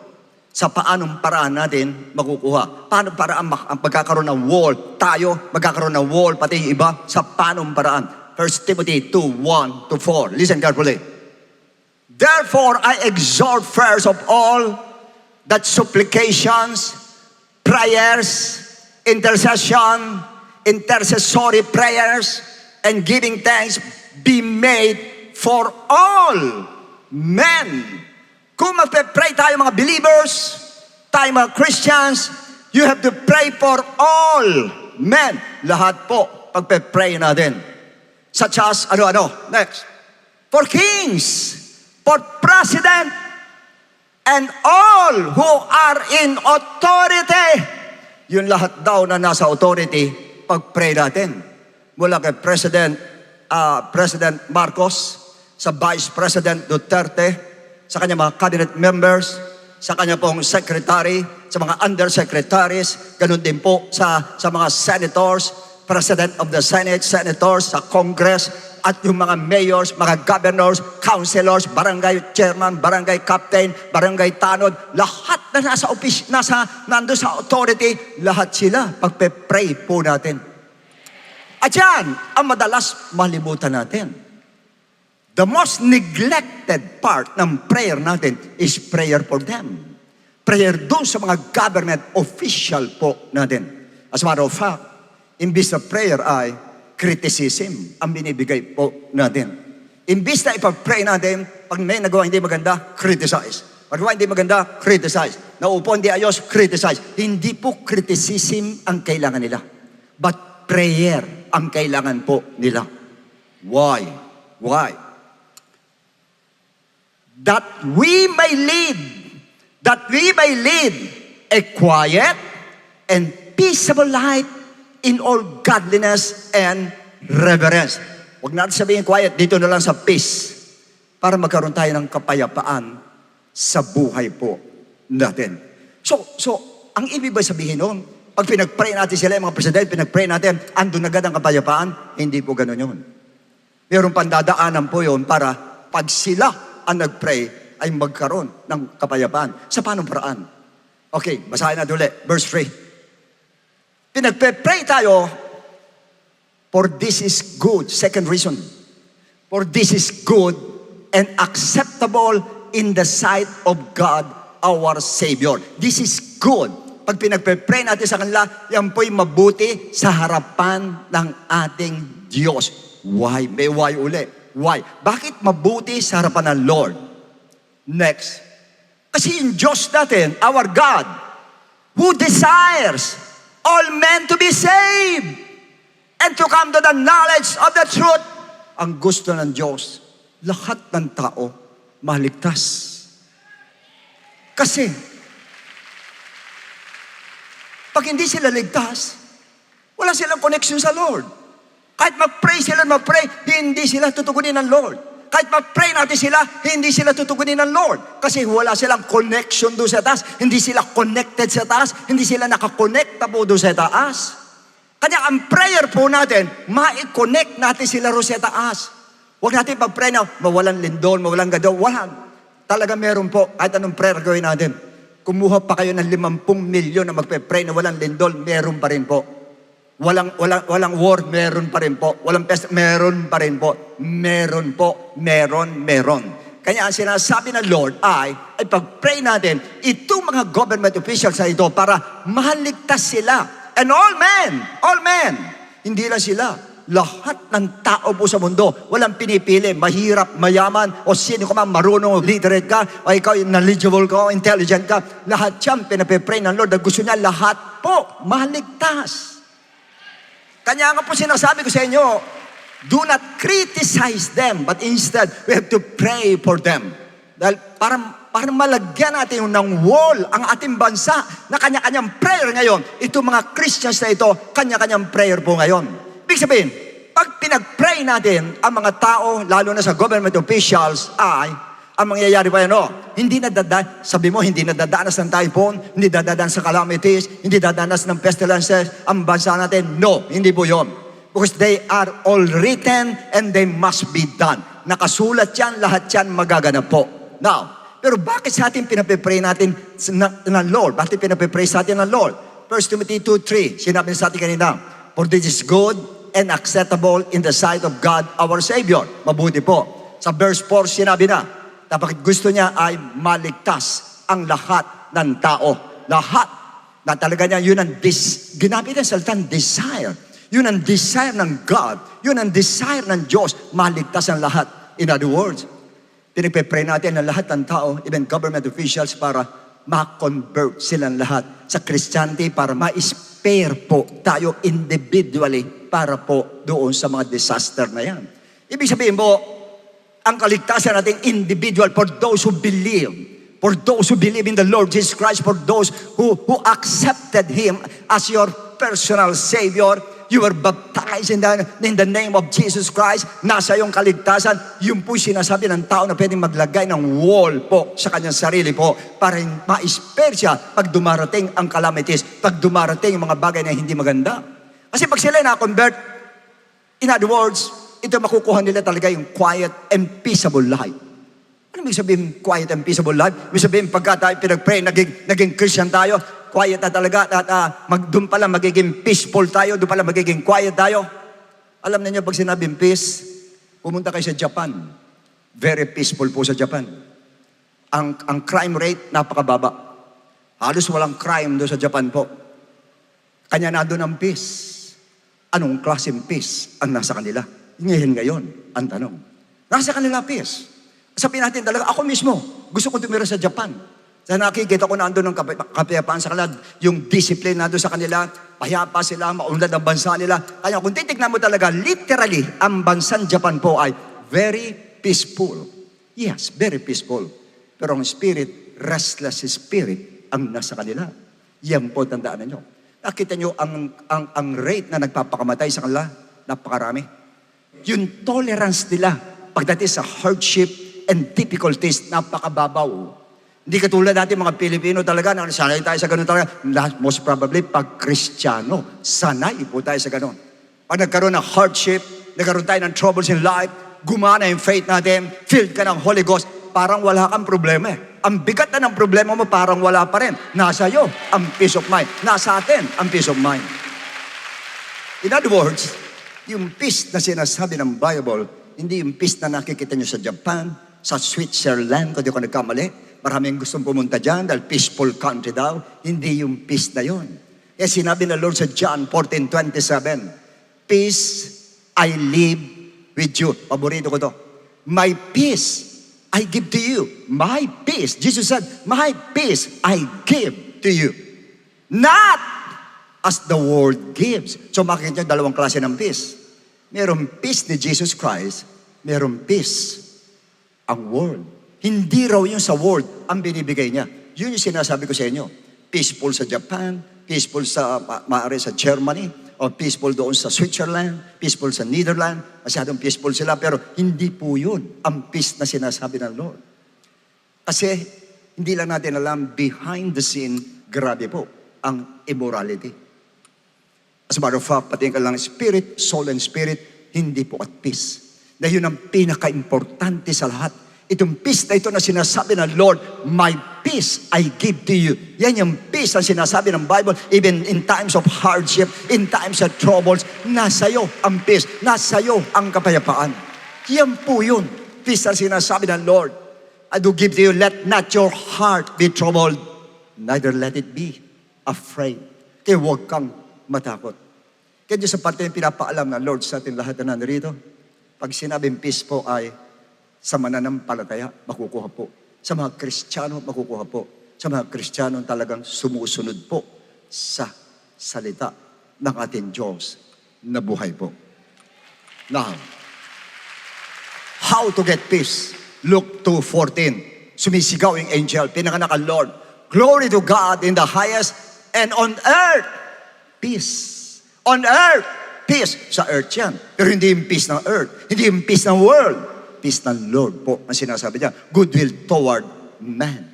Speaker 4: Sa paanong paraan natin makukuha. Paano paraan ang pagkakaroon ng wall? Tayo, magkakaroon ng wall, pati yung iba, sa paanong paraan. 1 Timothy 2:1-4. Listen carefully. Therefore, I exhort first of all that supplications, prayers, intercessory prayers, and giving thanks be made for all men. Kung magpe-pray tayo mga believers, tayo mga Christians, you have to pray for all men. Lahat po, pagpe-pray natin. Such as, next. For kings, for president, and all who are in authority. Yun lahat daw na nasa authority, pag-pray natin. Mula kay President Marcos, sa Vice President Duterte, sa kanya mga cabinet members, sa kanya pong secretary, sa mga undersecretaries, ganun din po sa mga senators, president of the Senate, senators, sa Congress, at yung mga mayors, mga governors, councilors, barangay chairman, barangay captain, barangay tanod, lahat na nando sa authority, lahat sila, pagpe-pray po natin. At yan, ang madalas malimutan natin. The most neglected part ng prayer natin is prayer for them. prayer doon sa mga government official po natin. As a matter of fact, imbis na prayer ay criticism ang binibigay po natin. Imbis na ipag-pray natin, pag may nagawa hindi maganda, criticize. Pag nagawa hindi maganda, criticize. Naupo hindi ayos, criticize. Hindi po criticism ang kailangan nila, but prayer ang kailangan po nila. Why? Why? That we may lead a quiet and peaceable life in all godliness and reverence. Huwag natin sabihin quiet, dito na lang sa peace, para magkaroon tayo ng kapayapaan sa buhay po natin. So, ang ibig ba sabihin noon, pag pinag-pray natin sila, yung mga presidente, pinag-pray natin, andun agad ang kapayapaan? Hindi po ganun yun. Mayroong pandadaanan po yun para pag sila ang nag-pray, ay magkaroon ng kapayapaan. Sa paanong paraan? Okay, basahin natin ulit. Verse 3. Pinag-pray tayo, for this is good. Second reason. For this is good and acceptable in the sight of God, our Savior. This is good. Pag pinag-pray natin sa kanila, yan po'y mabuti sa harapan ng ating Diyos. Why? May why uli. Why? Bakit mabuti sa harapan ng Lord? Next. Kasi yung Diyos natin, our God, who desires all men to be saved and to come to the knowledge of the truth. Ang gusto ng Diyos, lahat ng tao maligtas. Kasi, pag hindi sila ligtas, wala silang connection sa Lord. Kahit mag-pray sila, hindi sila tutugunin ng Lord. Kahit mag-pray natin sila, hindi sila tutugunin ng Lord. Kasi wala silang connection doon sa taas. Hindi sila connected sa taas. Hindi sila nakakonekta po doon sa taas. Kaya ang prayer po natin, ma-connect natin sila doon sa taas. Huwag natin pag-pray na mawalan lindol, mawalan gadaw. Wala. Talaga meron po. Kahit anong prayer gawin natin. Kumuha pa kayo ng 50 milyon na magpe-pray na walang lindol, meron pa rin po. Walang war, meron pa rin po. Walang pest, meron pa rin po. Meron po, meron. Kaya ang sinasabi ng Lord ay pag-pray natin, itong mga government officials na ito para mahaligtas sila. And all men, hindi lang sila. Lahat ng tao po sa mundo, walang pinipili, mahirap, mayaman, o sino ka man, marunong, literate ka, o ikaw knowledgeable ka, o intelligent ka. Lahat yan, pinapipray ng Lord. Gusto niya lahat po mahaligtas. Kanya nga po sinasabi ko sa inyo, do not criticize them, but instead, we have to pray for them. Dahil parang malagyan natin ng wall ang ating bansa na kanya-kanyang prayer ngayon. Ito mga Christians na ito, kanya-kanyang prayer po ngayon. Ibig sabihin, pag pinag-pray natin ang mga tao, lalo na sa government officials, ay, ang mangyayari pa yan, hindi sabi mo, hindi nadadanas ng typhoon, hindi nadadanas sa calamities, hindi nadadanas ng pestilences, ang bansa natin. No, hindi po yun. Because they are all written and they must be done. Nakasulat yan, lahat yan magaganap po. Now, pero bakit sa atin pinapipray natin ng Lord? Bakit pinapipray sa atin ng Lord? 1 Timothy 2:3, sinabi sa atin kanina, for this is good and acceptable in the sight of God, our Savior. Mabuti po. Sa verse 4, sinabi na, dapat gusto niya ay maligtas ang lahat ng tao. Lahat. Na talaga niya, yun ang ginamit ang salitang desire. Yun ang desire ng God. Yun ang desire ng Diyos. Maligtas ang lahat. In other words, pinipray natin ang lahat ng tao, even government officials, para ma-convert silang lahat sa Christianity, para ma-spare po tayo individually para po doon sa mga disaster na yan. Ibig sabihin po, ang kaligtasan natin individual for those who believe. For those who believe in the Lord Jesus Christ. For those who accepted Him as your personal Savior. You were baptized in the name of Jesus Christ. Nasa iyong kaligtasan. Yun po sinasabi ng tao na pwedeng maglagay ng wall po sa kanyang sarili po para ma-spare siya pag dumarating ang calamities. Pag dumarating yung mga bagay na hindi maganda. Kasi pag sila na-convert, in other words, ito makukuha nila talaga yung quiet and peaceable life. Ano ibig sabihin quiet and peaceable life? Ibig sabihin pagka tayo pinag-pray, naging Christian tayo, quiet na talaga, at doon pala magiging peaceful tayo, doon pala magiging quiet tayo. Alam niyo pag sinabing peace, pumunta kayo sa Japan. Very peaceful po sa Japan. Ang crime rate, napakababa. Halos walang crime doon sa Japan po. Kanya na doon ang peace. Anong klaseng peace ang nasa kanila? Ngayon, ang tanong. Nasa kanila peace. Sabihin natin talaga, ako mismo, gusto ko tumira sa Japan. Sa nakikita ko na andun ng kapayapaan sa kanila, yung discipline na doon sa kanila, payapa sila, maunlad ang bansa nila. Kaya kung titignan mo talaga, literally, ang bansang Japan po ay very peaceful. Yes, very peaceful. Pero ang spirit, restless spirit, ang nasa kanila. Yan po, tandaan ninyo. Nakita nyo, ang rate na nagpapakamatay sa kanila, napakarami. Yung tolerance nila, pagdating sa hardship and difficulties, napakababaw. Hindi katulad natin mga Pilipino talaga, sanay tayo sa ganun talaga. Most probably, pag Kristiyano, sanay po tayo sa ganun. Pag nagkaroon ng hardship, nagkaroon tayo ng troubles in life, gumana yung faith natin, filled ka ng Holy Ghost, parang wala kang problema eh. Ang bigat na ng problema mo, parang wala pa rin. Nasa iyo ang peace of mind. Nasa atin ang peace of mind. In other words, yung peace na sinasabi ng Bible, hindi yung peace na nakikita nyo sa Japan, sa Switzerland, kung di ko nagkamali. Maraming gustong pumunta dyan dahil peaceful country daw. Hindi yung peace na yun. Eh sinabi ng Lord sa John 14:27, peace I live with you. Paborito ko to. My peace I give to you. My peace. Jesus said, my peace I give to you. Not as the world gives. So makikita nyo dalawang klase ng peace. Merong peace ni Jesus Christ, merong peace ang world. Hindi raw yung sa world ang binibigay niya. Yun yung sinasabi ko sa inyo. Peaceful sa Japan, peaceful sa maaari sa Germany, o peaceful doon sa Switzerland, peaceful sa Netherlands. Masyadong peaceful sila, pero hindi po yun ang peace na sinasabi ng Lord. Kasi hindi lang natin alam, behind the scene, grabe po ang immorality. As a matter of fact, pati ka lang spirit, soul and spirit, hindi po at peace. Dahil yun ang pinaka-importante sa lahat. Itong peace na ito na sinasabi ng Lord, my peace I give to you. Yan yung peace na sinasabi ng Bible, even in times of hardship, in times of troubles, nasa iyo ang peace, nasa iyo ang kapayapaan. Yan po yun, peace na sinasabi ng Lord. I do give to you, let not your heart be troubled, neither let it be afraid. Kaya huwag kang matakot. Kaya sa parte yung pinapaalam ng Lord sa atin lahat na narito, pag sinabing peace po ay sa mananampalataya, makukuha po. Sa mga Kristiyano, makukuha po. Sa mga Kristiyano talagang sumusunod po sa salita ng ating Diyos na buhay po. Now, how to get peace? Luke 2:14. Sumisigaw yung angel, pinanganak ang Lord. Glory to God in the highest, and on earth, peace. On earth, peace. Sa earth yan. Pero hindi yung peace ng earth. Hindi yung peace ng world. Peace ng Lord po ang sinasabi niya. Goodwill toward man.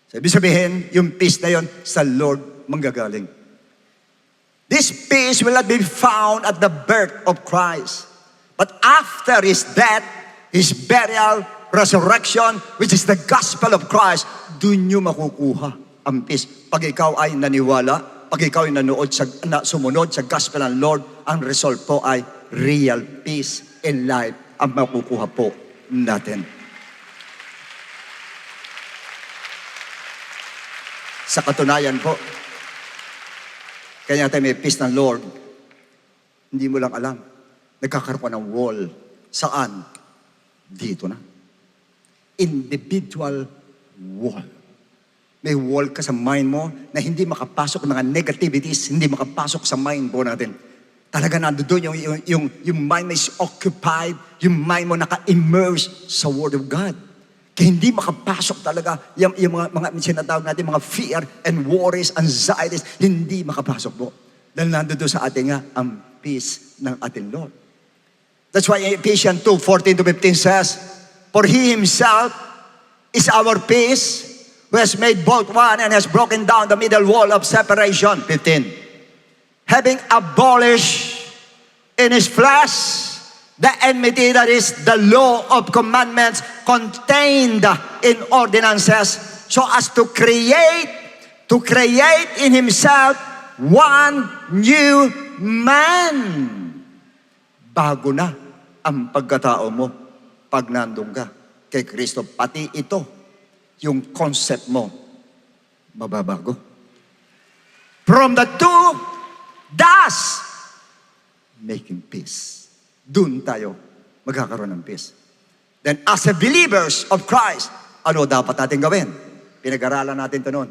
Speaker 4: So, ibig sabihin, yung peace na yon sa Lord manggagaling. This peace will not be found at the birth of Christ. But after His death, His burial, resurrection, which is the gospel of Christ, doon nyo makukuha ang peace. Pag ikaw ay naniwala, pag ikaw ay sumunod sa gospel ng Lord, ang result po ay real peace in life ang makukuha po natin. Sa katunayan po, kaya natin may peace ng Lord, hindi mo lang alam, nagkakaroon ka ng wall. Saan? Dito na. Individual wall. May wall ka sa mind mo na hindi makapasok ng mga negativities, hindi makapasok sa mind po natin. Talaga nandoon yung mind mo is occupied, yung mind mo naka-immerse sa Word of God. Kaya hindi makapasok talaga yung mga sinatawag natin, mga fear and worries, anxieties, hindi makapasok po. Dahil nandoon sa atin nga ang peace ng ating Lord. That's why Ephesians 2:14-15 says, for He Himself is our peace, who has made both one and has broken down the middle wall of separation. 15. Having abolished in His flesh the enmity, that is the law of commandments contained in ordinances, so as to create in Himself one new man. Bago na ang pagkatao mo pag nandun ka kay Kristo. Pati ito, yung concept mo mababago. From the two, thus, making peace. Doon tayo magkakaroon ng peace. Then as a believers of Christ, ano dapat natin gawin? Pinag-aralan natin ito noon.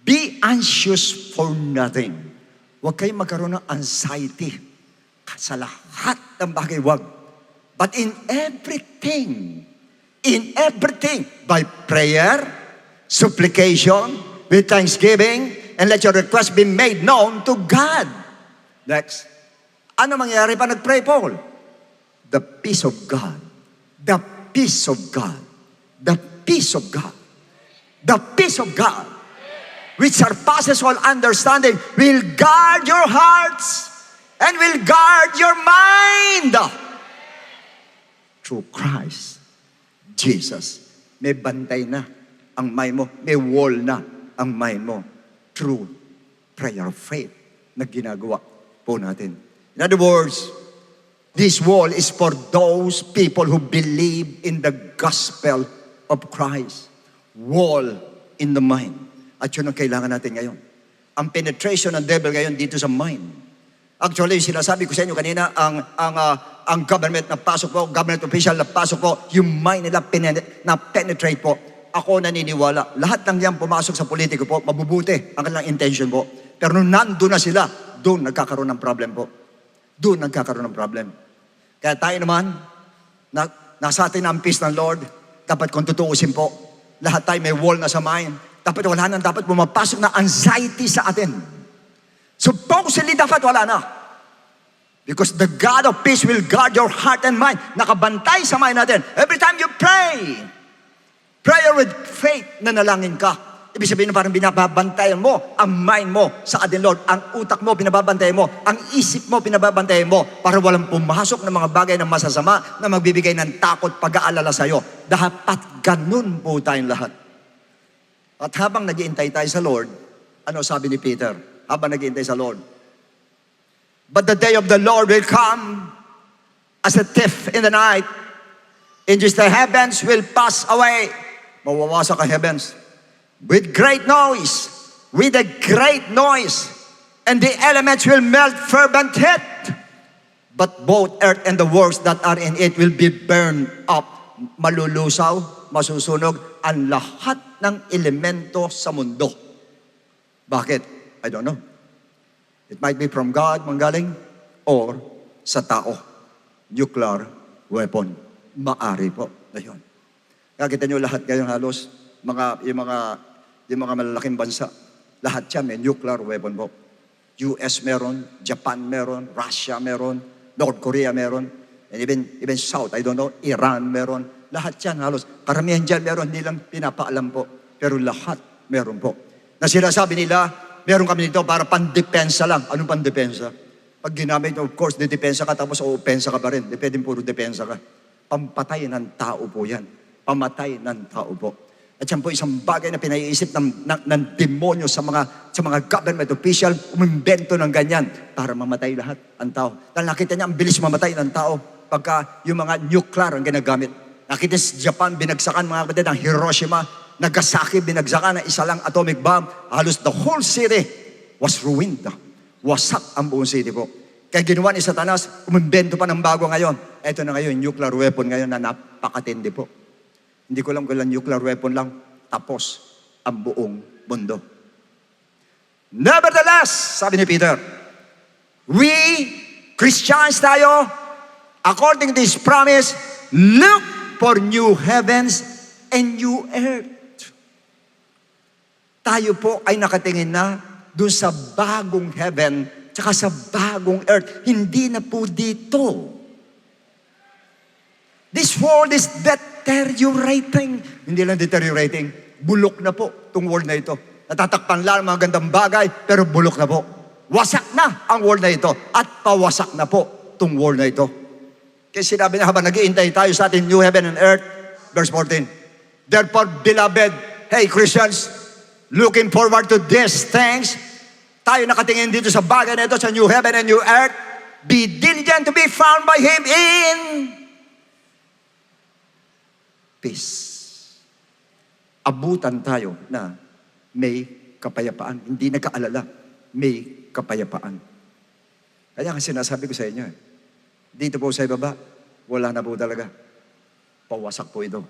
Speaker 4: Be anxious for nothing. Huwag kayong magkaroon ng anxiety sa lahat ng bagay, wag. But in everything, by prayer, supplication, with thanksgiving, and let your request be made known to God. Next. Ano mangyayari pa nag-pray, Paul? The peace of God. The peace of God. The peace of God. The peace of God, which surpasses all understanding, will guard your hearts and will guard your mind through Christ Jesus. May bantay na ang mind mo. May wall na ang mind mo through prayer of faith na ginagawa po natin. In other words, this wall is for those people who believe in the gospel of Christ. Wall in the mind. At yun ang kailangan natin ngayon. Ang penetration ng devil ngayon dito sa mind. Actually, sinasabi ko sa inyo kanina, ang government na pasok po, government official na pasok po, yung mind nila na penetrate po. Ako naniniwala, lahat ng yan pumasok sa politiko po, mabubuti ang kanilang intention po. Pero nung nandun na sila, doon nagkakaroon ng problem po. Doon nagkakaroon ng problem. Kaya tayo naman, nasa atin ang peace ng Lord, dapat kung tutuusin po, lahat tayo may wall na sa mind, dapat wala na, dapat pumapasok na anxiety sa atin. Supposedly, dapat wala na. Because the God of peace will guard your heart and mind. Nakabantay sa mind natin. Every time you pray, prayer with faith, nanalangin ka. Ibig sabihin na parang binababantayan mo ang mind mo sa atin, Lord. Ang utak mo, binababantayan mo. Ang isip mo, binababantayan mo. Para walang pumasok ng mga bagay na masasama na magbibigay ng takot, pag-aalala sa'yo. Dapat ganun po tayong lahat. At habang nag-iintay tayo sa Lord, ano sabi ni Peter? Habang nag-iintay sa Lord. But the day of the Lord will come as a thief in the night, in which the heavens will pass away. Mawawasak ang heavens. With great noise, and the elements will melt fervent heat. But both earth and the works that are in it will be burned up. Malulusaw, masusunog ang lahat ng elemento sa mundo. Bakit? I don't know. It might be from God, manggaling, or sa tao. Nuclear weapon. Maari po na yun. Kaya nyo lahat ngayon halos, yung mga malalaking bansa, lahat yan may nuclear weapon po. US meron, Japan meron, Russia meron, North Korea meron, and even South, I don't know, Iran meron. Lahat yan halos. Karamihan dyan meron, hindi lang pinapaalam po. Pero lahat meron po. Na sinasabi nila, meron kami dito para pandepensa lang. Anong pandepensa? Pag ginamit, of course, depensa ka tapos opensa ka pa rin. Di pwedeng puro depensa ka. Pampatay ng tao po yan. Pamatay ng tao po. At yan po isang bagay na pinaiisip ng demonyo sa mga government official, umimbento ng ganyan para mamatay lahat ang tao. Dahil nakita niya, ang bilis mamatay ng tao pagka yung mga nuclear ang ginagamit. Nakita sa Japan, binagsakan mga kapatid ng Hiroshima, Nagasaki, binagsakan ng isa lang atomic bomb. Halos the whole city was ruined. Wasak ang buong city po. Kaya ginawa ni Satanas, umimbento pa ng bago ngayon. Ito na ngayon, nuclear weapon ngayon na napakatindi po. Hindi ko lang kung nuclear weapon lang, tapos ang buong mundo. Nevertheless, sabi ni Peter, we, Christians tayo, according to His promise, look for new heavens and new earth. Tayo po ay nakatingin na doon sa bagong heaven tsaka sa bagong earth. Hindi na po dito. This world is deteriorating. Hindi lang deteriorating, bulok na po itong world na ito. Natatakpan lang mga gandang bagay, pero bulok na po. Wasak na ang world na ito at pawasak na po itong world na ito. Kaya sinabi na habang nag-iintay tayo sa ating new heaven and earth, verse 14, therefore, beloved, hey Christians, looking forward to these things, tayo nakatingin dito sa bagay na ito, sa new heaven and new earth, be diligent to be found by Him in peace. Abutan tayo na may kapayapaan. Hindi nag-aalala, may kapayapaan. Kaya kasi sinasabi ko sa inyo, dito po sa ibaba, wala na po talaga. Pawasak po ito.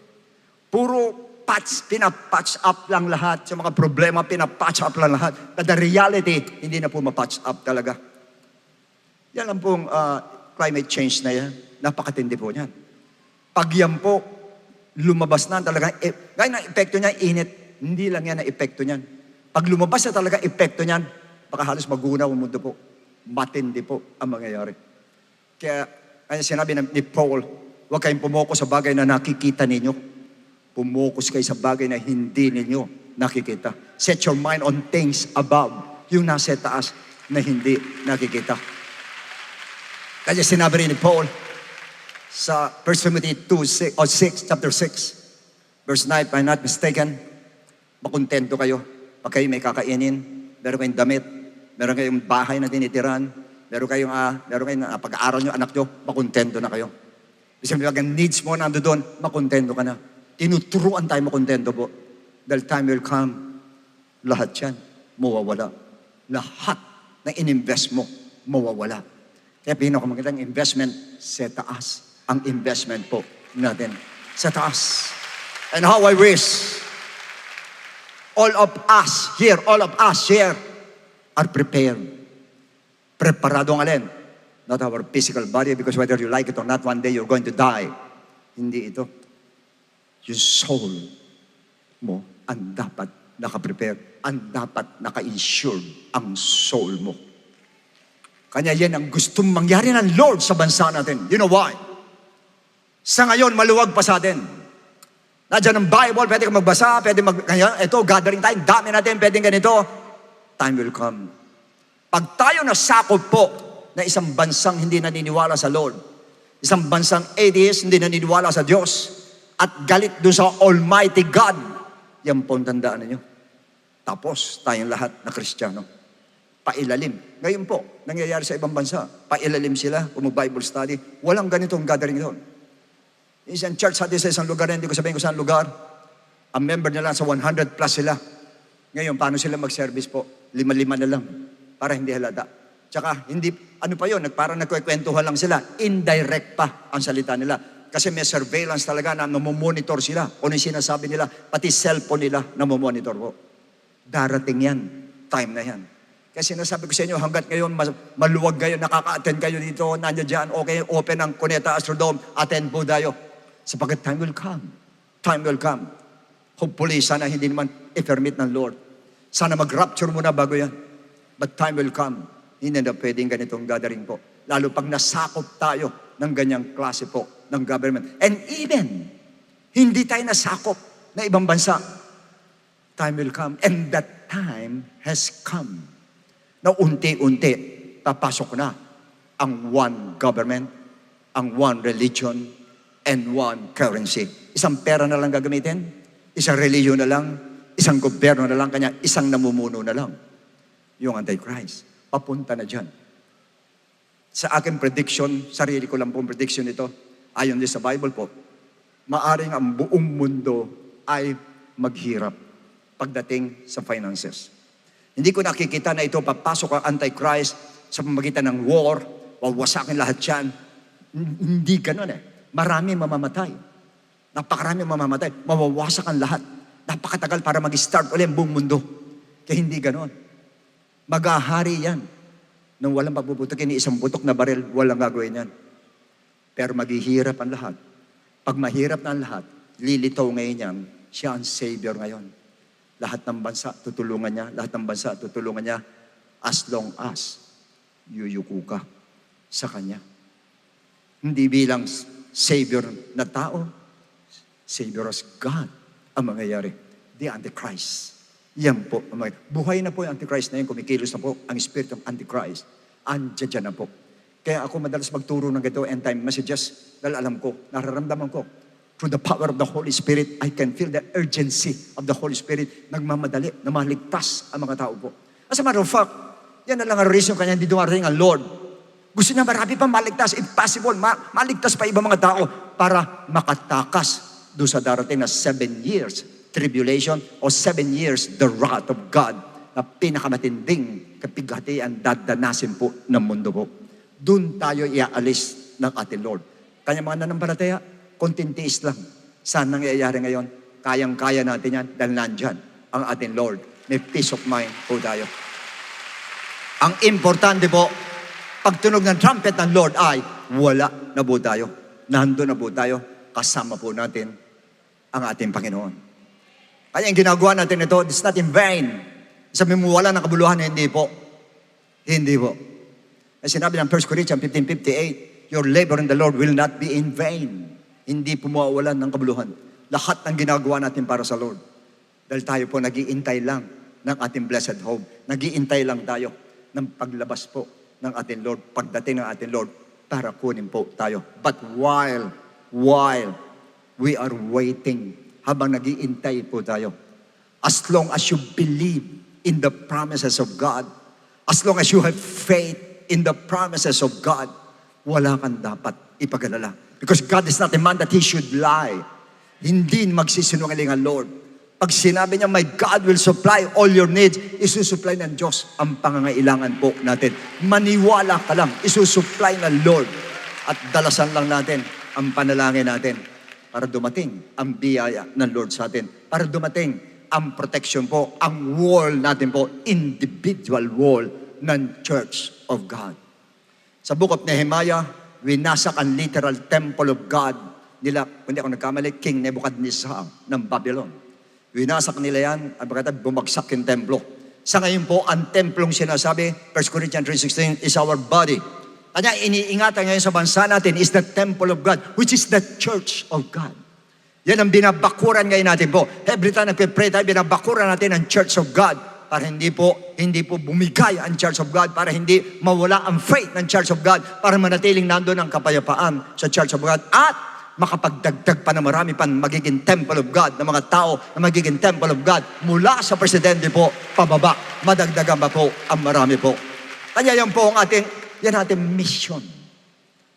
Speaker 4: Puro pinapatch up lang lahat. Sa mga problema, pinapatch up lang lahat. But the reality, hindi na po mapatch up talaga. Yan lang pong climate change na yan. Napakatindi po niyan. Pag yan po, lumabas na talaga, gaya ng epekto niya, init. Hindi lang yan ang epekto niyan. Pag lumabas na talaga epekto niyan, baka halos magunaw ang mundo po. Matindi po ang mangyayari. Kaya sinabi ni Paul, huwag kayong pumoko sa bagay na nakikita ninyo. Pumokus kayo sa bagay na hindi ninyo nakikita. Set your mind on things above. Yung nasa taas na hindi nakikita. Kaya sinabi rin ni Paul sa 1 Timothy 6, chapter 6, verse 9, if I'm not mistaken, makontento kayo pag kayo may kakainin, meron kayong damit, meron kayong bahay na tinitiran, meron kayong pag-aaral nyo, anak nyo, makontento na kayo. Kasi pag ang needs mo nando doon, makontento ka na. Tinuturuan tayo makontento po. Dahil time will come, lahat yan, mawawala. Lahat na ininvest mo, mawawala. Kaya pinakamagandang investment sa taas. Ang investment po natin sa taas. And how I wish all of us here are prepared. Preparado ang alin? Not our physical body, because whether you like it or not, one day you're going to die. Hindi ito. Yung soul mo ang dapat nakaprepare, ang dapat naka-insured ang soul mo. Kanya yan ang gustong mangyari ng Lord sa bansa natin. You know why? Sa ngayon, maluwag pa sa atin. Nandiyan ang Bible, pwede ka magbasa, ito, gathering time, dami natin, pwedeng ganito. Time will come. Pag tayo nasakop po na isang bansang hindi naniniwala sa Lord, isang bansang atheist, hindi naniniwala sa Diyos, at galit doon sa Almighty God, yan po ang tandaan ninyo. Tapos, tayong lahat na Kristiyano. Pailalim. Ngayon po, nangyayari sa ibang bansa, pailalim sila, kung Bible study, walang ganitong gathering doon. Isang church sa isang lugar, hindi ko sabihin kung saan lugar, ang member nila sa 100 plus sila. Ngayon, paano sila mag-service po? 5 na lang, para hindi halata. Tsaka, hindi, ano pa yun, parang nagkukwentuhan lang sila, indirect pa ang salita nila. Kasi may surveillance talaga na namomonitor sila. Kung yung sinasabi nila, pati cellphone nila namomonitor po. Darating yan, time na yan. Kasi nasabi ko sa inyo, hanggat ngayon, maluwag kayo, nakaka-attend kayo dito, nandiyan dyan, okay, open ang Cuneta Astrodome, attend po tayo. Sapagkat time will come. Time will come. Hopefully, sana hindi naman i-permit ng Lord. Sana mag-rapture muna bago yan. But time will come. Hindi na pwedeng ganitong gathering po. Lalo pag nasakop tayo ng ganyang klase po ng government. And even, hindi tayo nasakop na ibang bansa. Time will come. And that time has come. Na unti-unti, papasok na ang one government, ang one religion, and one currency. Isang pera na lang gagamitin, isang religion na lang, isang gobyerno na lang, kanya isang namumuno na lang. Yung Antichrist. Papunta na dyan. Sa aking prediction, sarili ko lang pong prediction ito, ayon din sa Bible po, maaring ang buong mundo ay maghirap pagdating sa finances. Hindi ko nakikita na ito papasok ang Antichrist sa pamagitan ng war, wawasakin lahat yan. Hindi ganun eh. Marami mamamatay. Napakarami mamamatay. Mawawasak ang lahat. Napakatagal para mag-start ulit ang buong mundo. Kaya hindi ganun. Maghahari yan. Nung walang papuputokin ni isang butok na baril, walang gagawin yan. Pero maghihirap ang lahat. Pag mahirap na ang lahat, lilitaw ngayon yan, siya ang Savior ngayon. Lahat ng bansa, tutulungan niya. Lahat ng bansa, tutulungan niya as long as yuyuko ka sa Kanya. Hindi bilang Savior na tao, Savior as God ang mangyayari. The Antichrist. Yan po. Buhay na po yung Antichrist na yun. Kumikilos na po ang spirit of Antichrist. Andiyan na po. Kaya ako madalas magturo ng ganito end time messages dahil alam ko, nararamdaman ko, through the power of the Holy Spirit, I can feel the urgency of the Holy Spirit. Nagmamadali na maligtas ang mga tao po. As a matter of fact, yan na lang ang reason kanya hindi dumarating ang Lord. Gusto niya marami pa maligtas. If possible, maligtas pa ibang mga tao para makatakas doon sa darating na 7 years tribulation o 7 years the wrath of God na pinakamatinding kapighatian dadanasin po ng mundo po. Doon tayo iaalis ng ating Lord. Kanya mga nananampalataya, konting tiis lang. Saan nangyayari ngayon? Kayang-kaya natin yan dahil nandyan ang ating Lord. May peace of mind po tayo. Ang importante po, pagtunog ng trumpet ng Lord ay wala na po tayo. Nandun na po tayo. Kasama po natin ang ating Panginoon. Kaya ang ginagawa natin ito, it's not in vain. Sabi mo, wala ng kabuluhan, hindi po. Hindi po. Ang sinabi ng 1 Corinthians 15:58, your labor in the Lord will not be in vain. Hindi po mawawalan ng kabuluhan. Lahat ng ginagawa natin para sa Lord. Dahil tayo po nag-iintay lang ng ating blessed hope. Nag-iintay lang tayo ng paglabas po ng ating Lord, pagdating ng ating Lord, para kunin po tayo. But while we are waiting, habang nag-iintay po tayo, as long as you believe in the promises of God, as long as you have faith in the promises of God, wala kang dapat ipag-alala. Because God is not a man that He should lie. Hindi magsisinungaling ang Lord. Pag sinabi niya, my God will supply all your needs, isusupply ng Diyos ang pangangailangan po natin. Maniwala ka lang, isusupply ng Lord. At dalasan lang natin ang panalangin natin para dumating ang biyaya ng Lord sa atin. Para dumating ang protection po, ang wall natin po, individual wall ng Church of God. Sa Book of Nehemiah, winasak ang literal temple of God nila, kung di ako nagkamali, King Nebuchadnezzar ng Babylon. Winasak nila yan, at bakit bumagsak yung templo. Sa ngayon po, ang templong sinasabi, 1 Corinthians 3:16, is our body. Kanya iniingatan ngayon sa bansa natin is the temple of God, which is the Church of God. Yan ang binabakuran ngayon natin po. Every time nagpe-pray tayo, binabakuran natin ang Church of God para hindi po bumigay ang Church of God, para hindi mawala ang faith ng Church of God, para manatiling nandoon ang kapayapaan sa Church of God, at makapagdagdag pa na marami pang magiging temple of God, ng mga tao na magiging temple of God mula sa presidente po, pababa, madagdagan pa po ang marami po. Kaya yan po ang ating mission.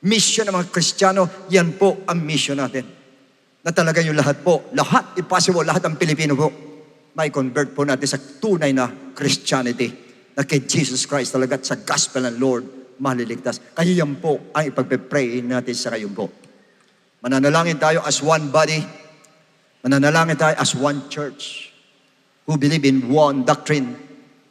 Speaker 4: Mission ng mga Kristiyano, yan po ang mission natin. Na talaga yung lahat po, lahat, impossible, lahat ng Pilipino po, may convert po natin sa tunay na Christianity, na kay Jesus Christ talaga at sa gospel ng Lord, maliligtas. Kaya yan po ang ipagpe-pray natin sa kayo po. Mananalangin tayo as one body. Mananalangin tayo as one church. Who believe in one doctrine.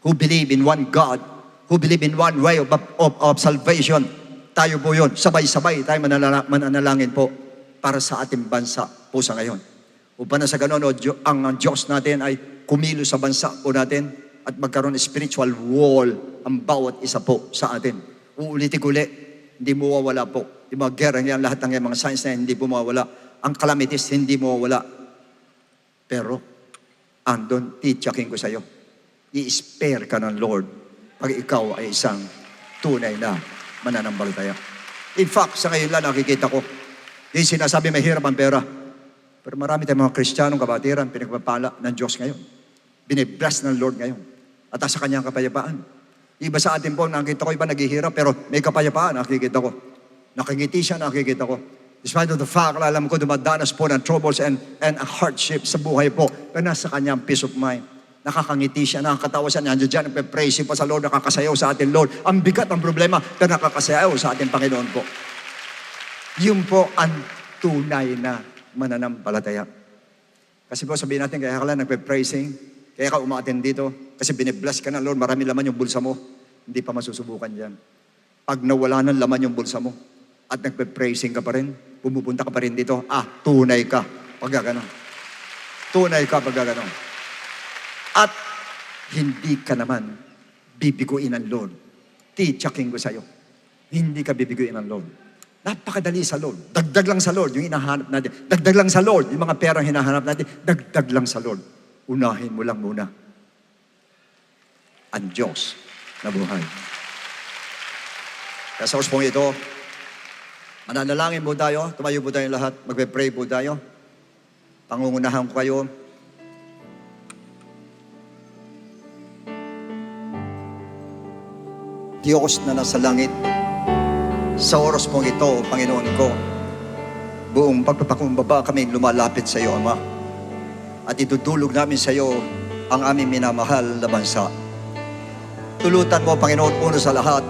Speaker 4: Who believe in one God. Who believe in one way of salvation. Tayo po yun. Sabay-sabay tayo mananalangin po para sa ating bansa po sa ngayon. Upang na sa ganun, ang Diyos natin ay kumilos sa bansa po natin at magkaroon ng spiritual wall ang bawat isa po sa atin. Uulitin ko ulit, hindi mawawala po. Yung mga gera yan, lahat ng mga signs na hindi po mawawala. Ang calamities, hindi mawawala. Pero, andon, tityakin ko sa iyo, i-spare ka ng Lord pag ikaw ay isang tunay na mananampalataya. In fact, sa ngayon lang nakikita ko, yung sinasabi mahirap ang pera. Pero marami tayong mga Kristiyanong kabatiran, pinagpapala ng Diyos ngayon. Binibless ng Lord ngayon. At sa kanyang kapayapaan. Iba sa atin po, nakikita ko iba naghihirap, pero may kapayapaan, nakikita ko. Nakangiti siya, nakikita ko. Despite of the fact, alam ko dumadanas po ng troubles and hardship sa buhay po, pero nasa kanyang peace of mind. Nakakangiti siya, nakakatawa siya, nandiyan dyan, nagpe-praise pa sa Lord, nakakasayaw sa atin, Lord. Ang bigat ng problema, pero nakakasayaw sa ating Panginoon po. Yun po ang tunay na mananampalataya. Kasi po sabihin natin, kaya ka lang nagpe-praising, kaya ka umaattend dito, kasi binibless ka na, Lord, marami laman yung bulsa mo. Hindi pa masusubukan dyan. Pag nawala ng laman yung bulsa mo, at nagpe-praising ka pa rin, pumupunta ka pa rin dito, tunay ka pag gano'n. Tunay ka pag gano'n. At hindi ka naman bibiguin ng Lord. Tityakin ko sa'yo. Hindi ka bibiguin ng Lord. Napakadali sa Lord. Dagdag lang sa Lord yung hinahanap natin. Dagdag lang sa Lord yung mga perang hinahanap natin. Dagdag lang sa Lord. Unahin mo lang muna ang Diyos na buhay. Kaya sa oras pong ito, mananalangin po tayo, tumayo po tayong lahat, magpe-pray po tayo. Pangungunahan ko kayo. Diyos na nasa langit, sa oras pong ito, Panginoon ko, buong pagpapakumbaba kami lumalapit sa iyo, Ama. at idudulog namin sa iyo ang aming minamahal na bansa. Tulutan mo, Panginoon, una sa lahat,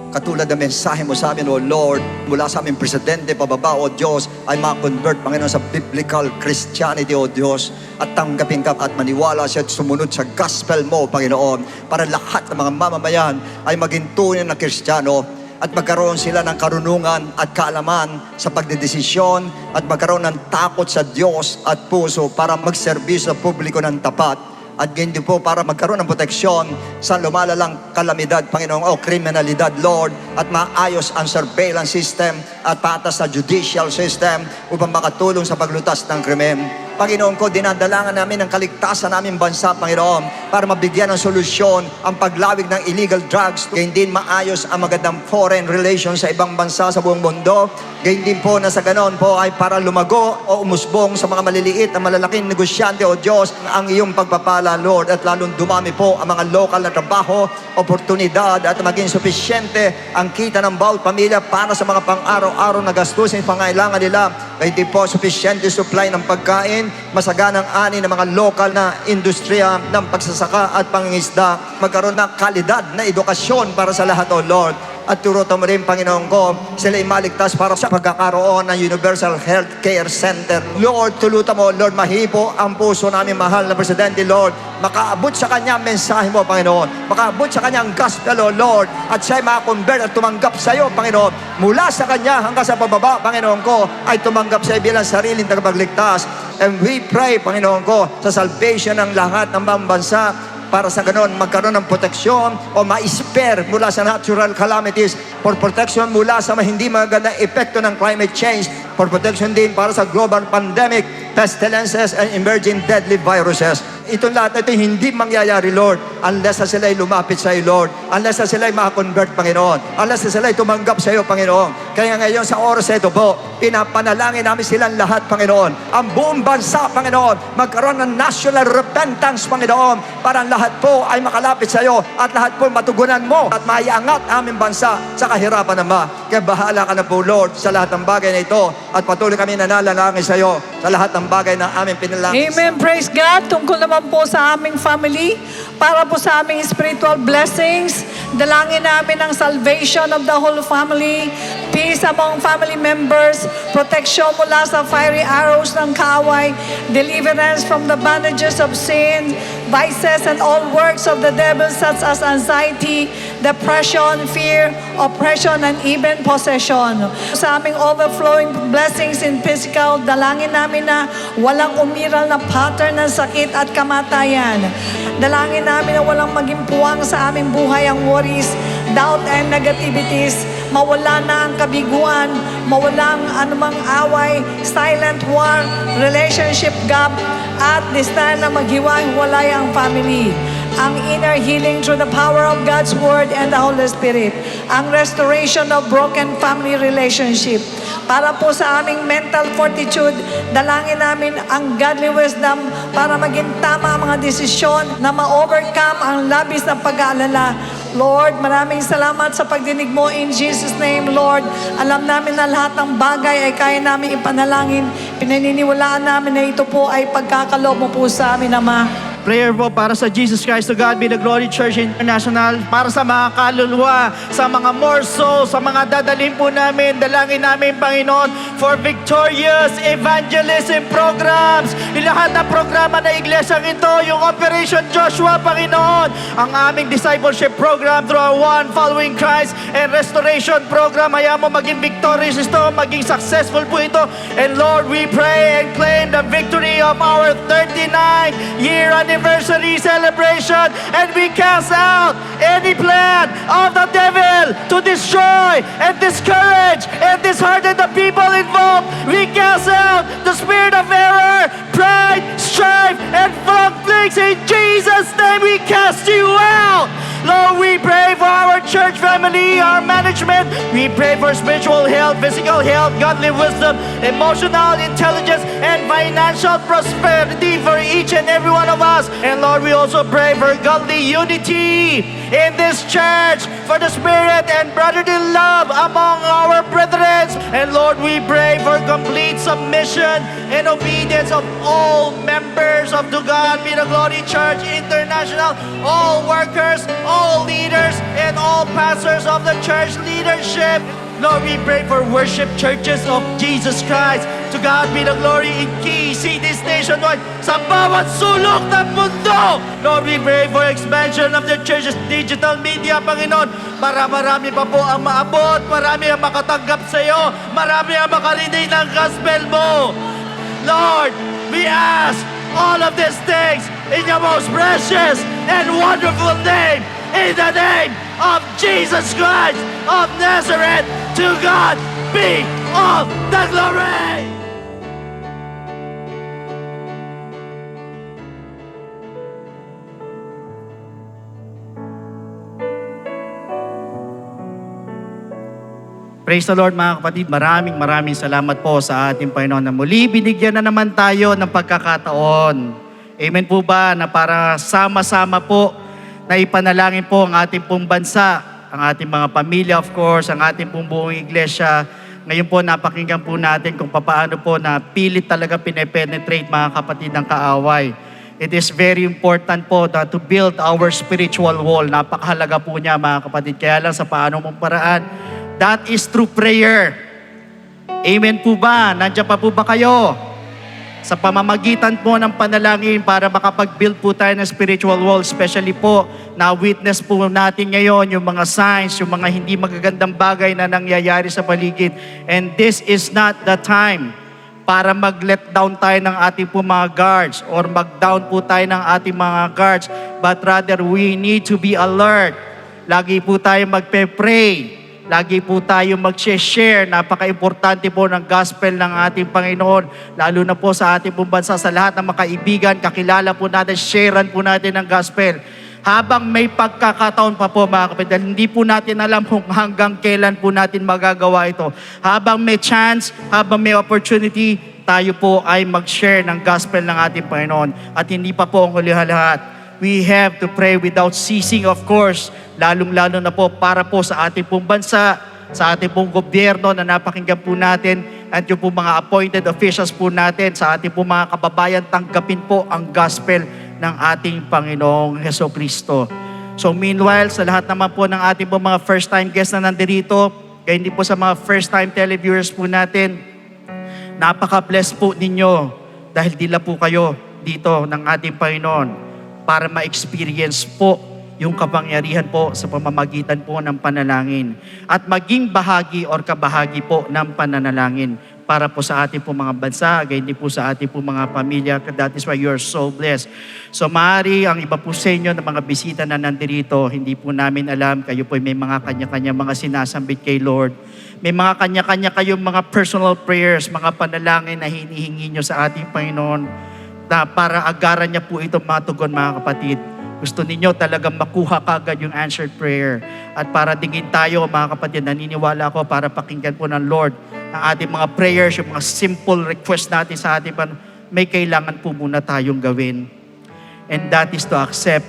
Speaker 4: katulad ng mensahe mo sa amin, O Lord, mula sa aming presidente, pababa, O Diyos, ay ma-convert, Panginoon, sa biblical Christianity, O Diyos, at tanggapin ka at maniwala siya at sumunod sa gospel mo, Panginoon, para lahat ng mga mamamayan ay maging tunay na Kristiyano at magkaroon sila ng karunungan at kaalaman sa pagdedesisyon at magkaroon ng takot sa Diyos at puso para magserbisyo sa publiko ng tapat. At ganyan din po para magkaroon ng proteksyon sa lumalalang kalamidad, Panginoon, o kriminalidad, Lord, at maayos ang surveillance system at patas na judicial system upang makatulong sa paglutas ng krimen. Panginoon ko, dinadalangan namin ang kaligtasan naming bansa, Panginoon, para mabigyan ng solusyon ang paglawig ng illegal drugs. Ganyan din maayos ang magandang foreign relations sa ibang bansa sa buong mundo. Ganyan din po na sa ganon po ay para lumago o umusbong sa mga maliliit at malalaking negosyante, O Diyos, ang iyong pagpapala, Lord, at lalong dumami po ang mga local na trabaho, oportunidad, at maging sufisyente ang kita ng bawat pamilya para sa mga pang-araw-araw na gastusin, pangailangan nila. Ganyan din po, sufisyente supply ng pagkain, masaganang ani ng mga lokal na industriya ng pagsasaka at pangingisda, magkaroon ng kalidad na edukasyon para sa lahat, O Lord. At turuto mo rin, Panginoon ko, sila maligtas para sa pagkakaroon ng Universal Health Care Center. Lord, tulutan mo, Lord, mahipo ang puso namin, mahal na Presidente, Lord. Makaabot sa kanya ang mensahe mo, Panginoon. Makaabot sa kanya ang gospel, O Lord. At siya'y makakonvert at tumanggap sa iyo, Panginoon. Mula sa kanya hanggang sa pababa, Panginoon ko, ay tumanggap sa iyo bilang sariling tagapagligtas. And we pray, Panginoon ko, sa salvation ng lahat ng bansa, para sa ganon magkaroon ng proteksyon o ma-spare mula sa natural calamities, for protection mula sa hindi magandang epekto ng climate change, for protection din para sa global pandemic, pestilences, and emerging deadly viruses. Itong lahat ito hindi mangyayari, Lord, unless na sila'y lumapit sa iyo, Lord, unless na sila'y makakonvert, Panginoon, unless na sila'y tumanggap sa iyo, Panginoon. Kaya ngayon sa oras ito po, pinapanalangin namin silang lahat, Panginoon. Ang buong bansa, Panginoon, magkaroon ng national repentance, Panginoon, para ang lahat po ay makalapit sa iyo at lahat po matugunan mo at maiangat aming bansa sa kahirapan naman. Kaya bahala ka na po, Lord, sa lahat ng bagay na ito at patuloy kami nanalangin sa iyo sa lahat ng bagay na aming pinalangin.
Speaker 3: Amen. Praise God. Tungkol naman po sa aming family, para po sa aming spiritual blessings, dalangin namin ang salvation of the whole family, peace among family members, protection mula sa fiery arrows ng kaaway, deliverance from the bondages of sin, vices, and all works of the devil such as anxiety, depression, fear, oppression, and even possession. Sa aming overflowing blessings in physical, dalangin namin na walang umiral na pattern ng sakit at kamatayan. Dalangin namin na walang maging puwang sa aming buhay ang worries, doubt, and negativities. Mawala na ang kabiguan, mawala ang anumang away, silent war, relationship gap, at this time na maghiwa-hiwalay ang family. Ang inner healing through the power of God's Word and the Holy Spirit. Ang restoration of broken family relationship. Para po sa aming mental fortitude, dalangin namin ang godly wisdom para maging tama ang mga desisyon na ma-overcome ang labis na pag-aalala. Lord, maraming salamat sa pagdinig mo in Jesus' name, Lord. Alam namin na lahat ng bagay ay kaya namin ipanalangin. Pinaniniwalaan namin na ito po ay pagkakaloob mo po sa amin, Ama.
Speaker 5: Prayer po para sa Jesus Christ. To God be the glory, Church International. Para sa mga kaluluwa, sa mga more souls, sa mga dadalhin po namin, dalangin namin, Panginoon, for victorious evangelism programs. Lahat ng programa na iglesyang ito, yung Operation Joshua, Panginoon, ang aming discipleship program through our One Following Christ and Restoration program. Ayaw mo maging victorious ito, maging successful po ito. And Lord, we pray and claim the victory of our 39-year anniversary celebration, and we cast out any plan of the devil to destroy and discourage and dishearten the people involved. We cast out the spirit of error, pride, strife, and conflicts. In Jesus' name, we cast you out. Lord, we pray for our church family, our management. We pray for spiritual health, physical health, godly wisdom, emotional intelligence, and financial prosperity for each and every one of us. And Lord, we also pray for godly unity in this church, for the spirit and brotherly love among our brethren. And Lord, we pray for complete submission and obedience of all members of To God Be the Glory Church International, all workers, all leaders, and all pastors of the church leadership. Lord, we pray for worship churches of Jesus Christ. To God be the glory in key cities nationwide sa bawat sulok ng mundo. Lord, we pray for expansion of the church's digital media, Panginoon, para marami pa po ang maabot, marami ang makatanggap sa iyo, marami ang makarinig ng gospel mo. Lord, we ask all of these things in your most precious and wonderful name, in the name of Jesus Christ of Nazareth. To God be all the glory. Praise the Lord mga kapatid. Maraming salamat po sa ating Panginoon na muli binigyan na naman tayo ng pagkakataon. Amen po ba na para sama-sama po na ipanalangin po ang ating pong bansa, ang ating mga pamilya of course, ang ating pong buong iglesia. Ngayon po napakinggan po natin kung paano po na pilit talaga pinepenetrate mga kapatid ng kaaway. It is very important po that to build our spiritual wall. Napakahalaga po niya mga kapatid. Kaya lang sa paano mong paraan, that is through prayer. Amen po ba? Nandiyan pa po ba kayo? Sa pamamagitan po ng panalangin para makapag-build po tayo ng spiritual wall, especially po na witness po natin ngayon yung mga signs, yung mga hindi magagandang bagay na nangyayari sa paligid. And this is not the time para mag-let down tayo ng ating po mga guards or mag-down po tayo ng ating mga guards, but rather we need to be alert. Lagi po tayo magpe-pray. Lagi po tayo mag-share. Napaka-importante po ng gospel ng ating Panginoon. Lalo na po sa ating pong bansa, sa lahat ng mga kaibigan, kakilala po natin, sharean po natin ng gospel. Habang may pagkakataon pa po mga kapatid, hindi po natin alam kung hanggang kailan po natin magagawa ito. Habang may chance, habang may opportunity, tayo po ay mag-share ng gospel ng ating Panginoon. At hindi pa po ang huli-lahat. We have to pray without ceasing, of course, lalong-lalo na po para po sa ating pong bansa, sa ating pong gobyerno na napakinggan po natin, at yung po mga appointed officials po natin, sa ating po mga kababayan, tanggapin po ang gospel ng ating Panginoong Hesukristo. So meanwhile, sa lahat naman po ng ating po mga first-time guests na nandito, kaya hindi po sa mga first-time televiewers po natin, napaka-bless po ninyo dahil dila po kayo dito ng ating Panginoon para ma-experience po yung kapangyarihan po sa pamamagitan po ng panalangin. At maging bahagi or kabahagi po ng pananalangin para po sa ating po mga bansa, gayon din po sa ating po mga pamilya. That is why you are so blessed. So maaari ang iba po sa inyo na mga bisita na nandito, hindi po namin alam, kayo po may mga kanya-kanya mga sinasambit kay Lord. May mga kanya-kanya kayong mga personal prayers, mga panalangin na hinihingi nyo sa ating Panginoon, na para agaran niya po itong matugon mga kapatid. Gusto ninyo talagang makuha kagad yung answered prayer. At para digin tayo mga kapatid, naniniwala ako para pakinggan po ng Lord ang ating mga prayers, yung mga simple request natin sa ating may kailangan po muna tayong gawin. And that is to accept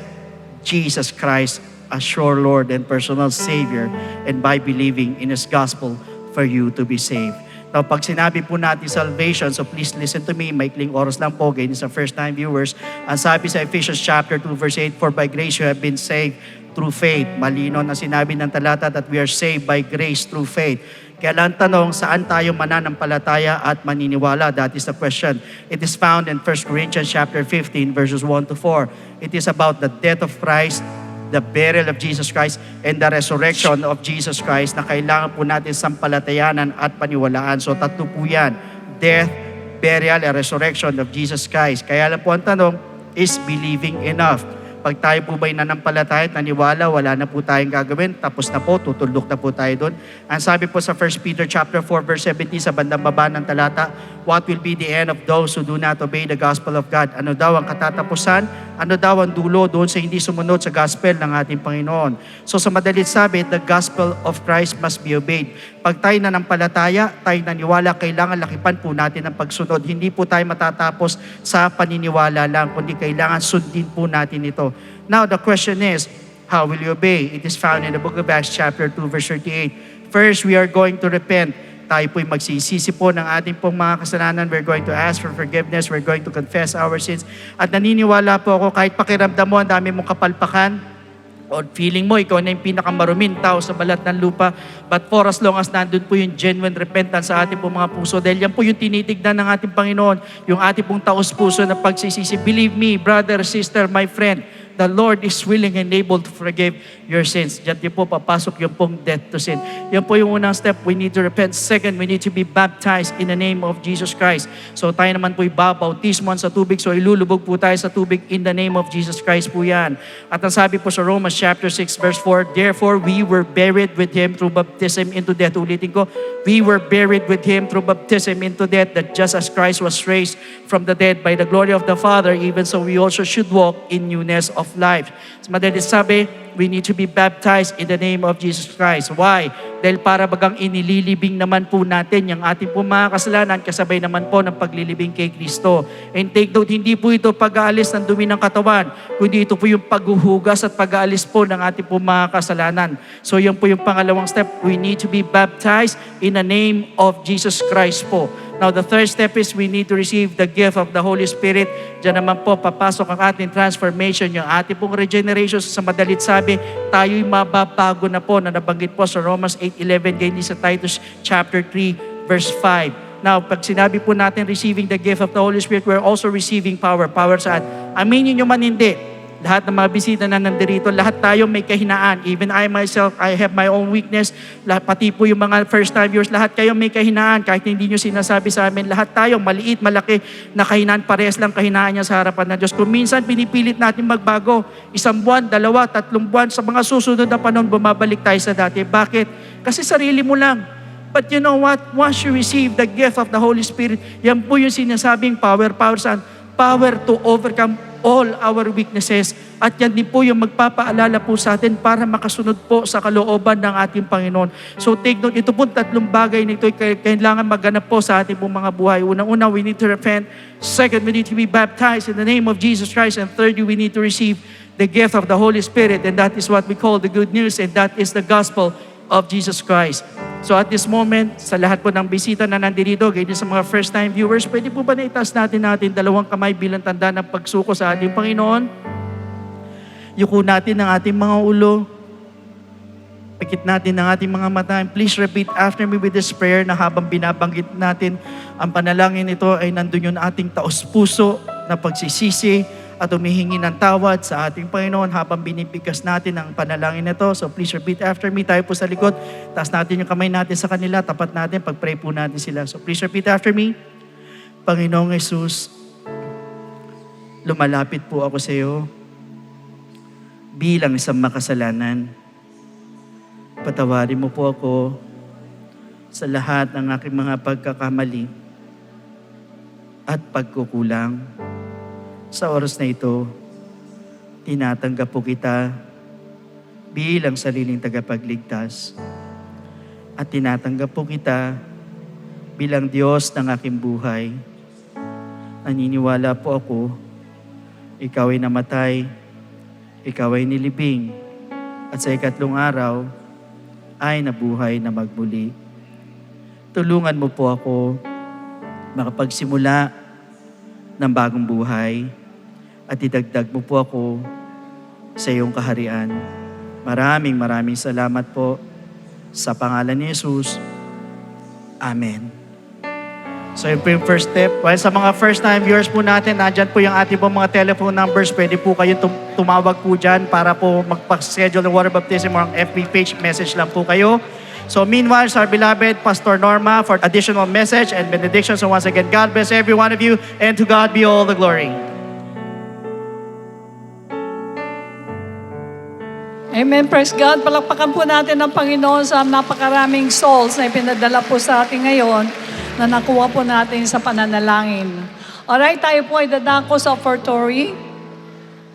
Speaker 5: Jesus Christ as your Lord and personal Savior, and by believing in His gospel for you to be saved. Now, pag sinabi po natin salvation, so please listen to me, maikling oras lang po, ganyan sa first-time viewers. Ang sabi sa Ephesians chapter 2, verse 8, "For by grace you have been saved through faith." Malino na sinabi ng talata that we are saved by grace through faith. Kaya lang tanong, saan tayo mananampalataya at maniniwala? That is the question. It is found in 1 Corinthians chapter 15, verses 1 to 4. It is about the death of Christ, the burial of Jesus Christ, and the resurrection of Jesus Christ na kailangan po natin sampalatayanan at paniwalaan. So tatlo po yan. Death, burial, and resurrection of Jesus Christ. Kaya lang po ang tanong, is believing enough? Pag tayo po ba'y nanampalataya at naniwala, wala na po tayong gagawin, tapos na po, tutulok na po tayo doon. Ang sabi po sa 1 Peter chapter 4, verse 17, sa bandang baba ng talata, what will be the end of those who do not obey the gospel of God? Ano daw ang katatapusan? Ano daw ang dulo doon sa hindi sumunod sa gospel ng ating Panginoon? So sa madalit sabi, the gospel of Christ must be obeyed. Pag tayo nanampalataya, tayo naniwala, kailangan lakipan po natin ang pagsunod. Hindi po tayo matatapos sa paniniwala lang, kundi kailangan sundin po natin ito. Now, the question is, how will you obey? It is found in the book of Acts chapter 2, verse 38. First, we are going to repent.
Speaker 7: tayo po'y magsisisi po ng ating pong mga kasalanan. We're going to ask for forgiveness. We're going to confess our sins. At naniniwala po ako, kahit pakiramdam mo, ang dami mong kapalpakan, o feeling mo, ikaw na yung pinakamaruming tao sa balat ng lupa. But for as long as nandun po yung genuine repentance sa ating pong mga puso, dahil yan po yung tinitignan ng ating Panginoon, yung ating pong taos-puso na pagsisisi. Believe me, brother, sister, my friend, the Lord is willing and able to forgive your sins. Diyan din po papasok yung pong death to sin. Yan po yung unang step. We need to repent. Second, we need to be baptized in the name of Jesus Christ. So tayo naman po ibabautismoan sa tubig. So ilulubog po tayo sa tubig in the name of Jesus Christ po yan. At ang sabi po sa Romans chapter 6 verse 4, therefore we were buried with Him through baptism into death. Ulitin ko, we were buried with Him through baptism into death, that just as Christ was raised from the dead by the glory of the Father, even so we also should walk in newness of life. Sa madalit sabi, we need to be baptized in the name of Jesus Christ. Why? Dahil para bagang inililibing naman po natin yung ating po mga kasalanan kasabay naman po ng paglilibing kay Kristo. And take note, hindi po ito pag-aalis ng dumi ng katawan, kundi ito po yung paghuhugas at pag-aalis po ng ating po mga kasalanan. So yun po yung pangalawang step. We need to be baptized in the name of Jesus Christ po. Now, the third step is we need to receive the gift of the Holy Spirit. Diyan naman po, papasok ang ating transformation, yung ating pong regeneration. Sa madalit sabi, tayo'y mababago na po, na nabanggit po sa Romans 8:11, ganyan sa Titus chapter 3, verse 5. Now, pag sinabi po natin receiving the gift of the Holy Spirit, we're also receiving power. Power saan? Aminin nyo man hindi. Lahat ng mga bisita na nandirito, lahat tayo may kahinaan. Even I myself, I have my own weakness. Lahat, pati po yung mga first time viewers, lahat kayo may kahinaan. Kahit hindi nyo sinasabi sa amin, lahat tayo, maliit, malaki, na kahinaan, parehas lang kahinaan niya sa harapan ng Diyos. Kung minsan pinipilit natin magbago, 1 buwan, 2, 3 buwan, sa mga susunod na panahon, bumabalik tayo sa dati. Bakit? Kasi sarili mo lang. But you know what? Once you receive the gift of the Holy Spirit, yan po yung sinasabing power. Power saan? Power to overcome all our weaknesses. At yan din po yung magpapaalala po sa atin para makasunod po sa kalooban ng ating Panginoon. So take note, ito po 3 bagay nito kailangan maganap po sa ating pong mga buhay. Unang-una, we need to repent. Second, we need to be baptized in the name of Jesus Christ. And thirdly, we need to receive the gift of the Holy Spirit. And that is what we call the good news. And that is the gospel of Jesus Christ. So at this moment, sa lahat po ng bisita na nandito, ganyan sa mga first-time viewers, pwede po ba na itaas natin 2 kamay bilang tanda ng pagsuko sa ating Panginoon? Yuko natin ang ating mga ulo. Pikit natin ang ating mga mata. And please repeat after me with this prayer na habang binabanggit natin ang panalangin ito ay nandun yung ating taos-puso na pagsisisi at humihingi ng tawad sa ating Panginoon habang binibigkas natin ang panalangin nito. So please repeat after me. Tayo po sa likod. Taas natin yung kamay natin sa kanila. Tapat natin. Pag-pray po natin sila. So please repeat after me. Panginoong Jesus, lumalapit po ako sa iyo bilang isang makasalanan. Patawarin mo po ako sa lahat ng aking mga pagkakamali at pagkukulang. Sa oras na ito, tinatanggap po kita bilang sariling tagapagligtas. At tinatanggap po kita bilang Diyos ng aking buhay. Naniniwala po ako, ikaw ay namatay, ikaw ay nilibing, at sa 3 araw ay nabuhay na magmuli. Tulungan mo po ako makapagsimula ng bagong buhay at idagdag mo po ako sa iyong kaharian. Maraming salamat po sa pangalan ni Jesus. Amen. So yun po yung first step. Well, sa mga first time viewers po natin, nandyan po yung ating po mga telephone numbers. Pwede po kayo tumawag po dyan para po magpa-schedule ng water baptism or ang FB page. Message lang po kayo. So meanwhile, our beloved Pastor Norma for additional message and benediction. So once again, God bless every one of you, and to God be all the glory.
Speaker 3: Amen. Praise God. Palakpakan po natin ang Panginoon sa napakaraming souls na ipinadala po sa atin ngayon na nakuha po natin sa pananalangin. Alright, tayo po ay dadako sa offertory.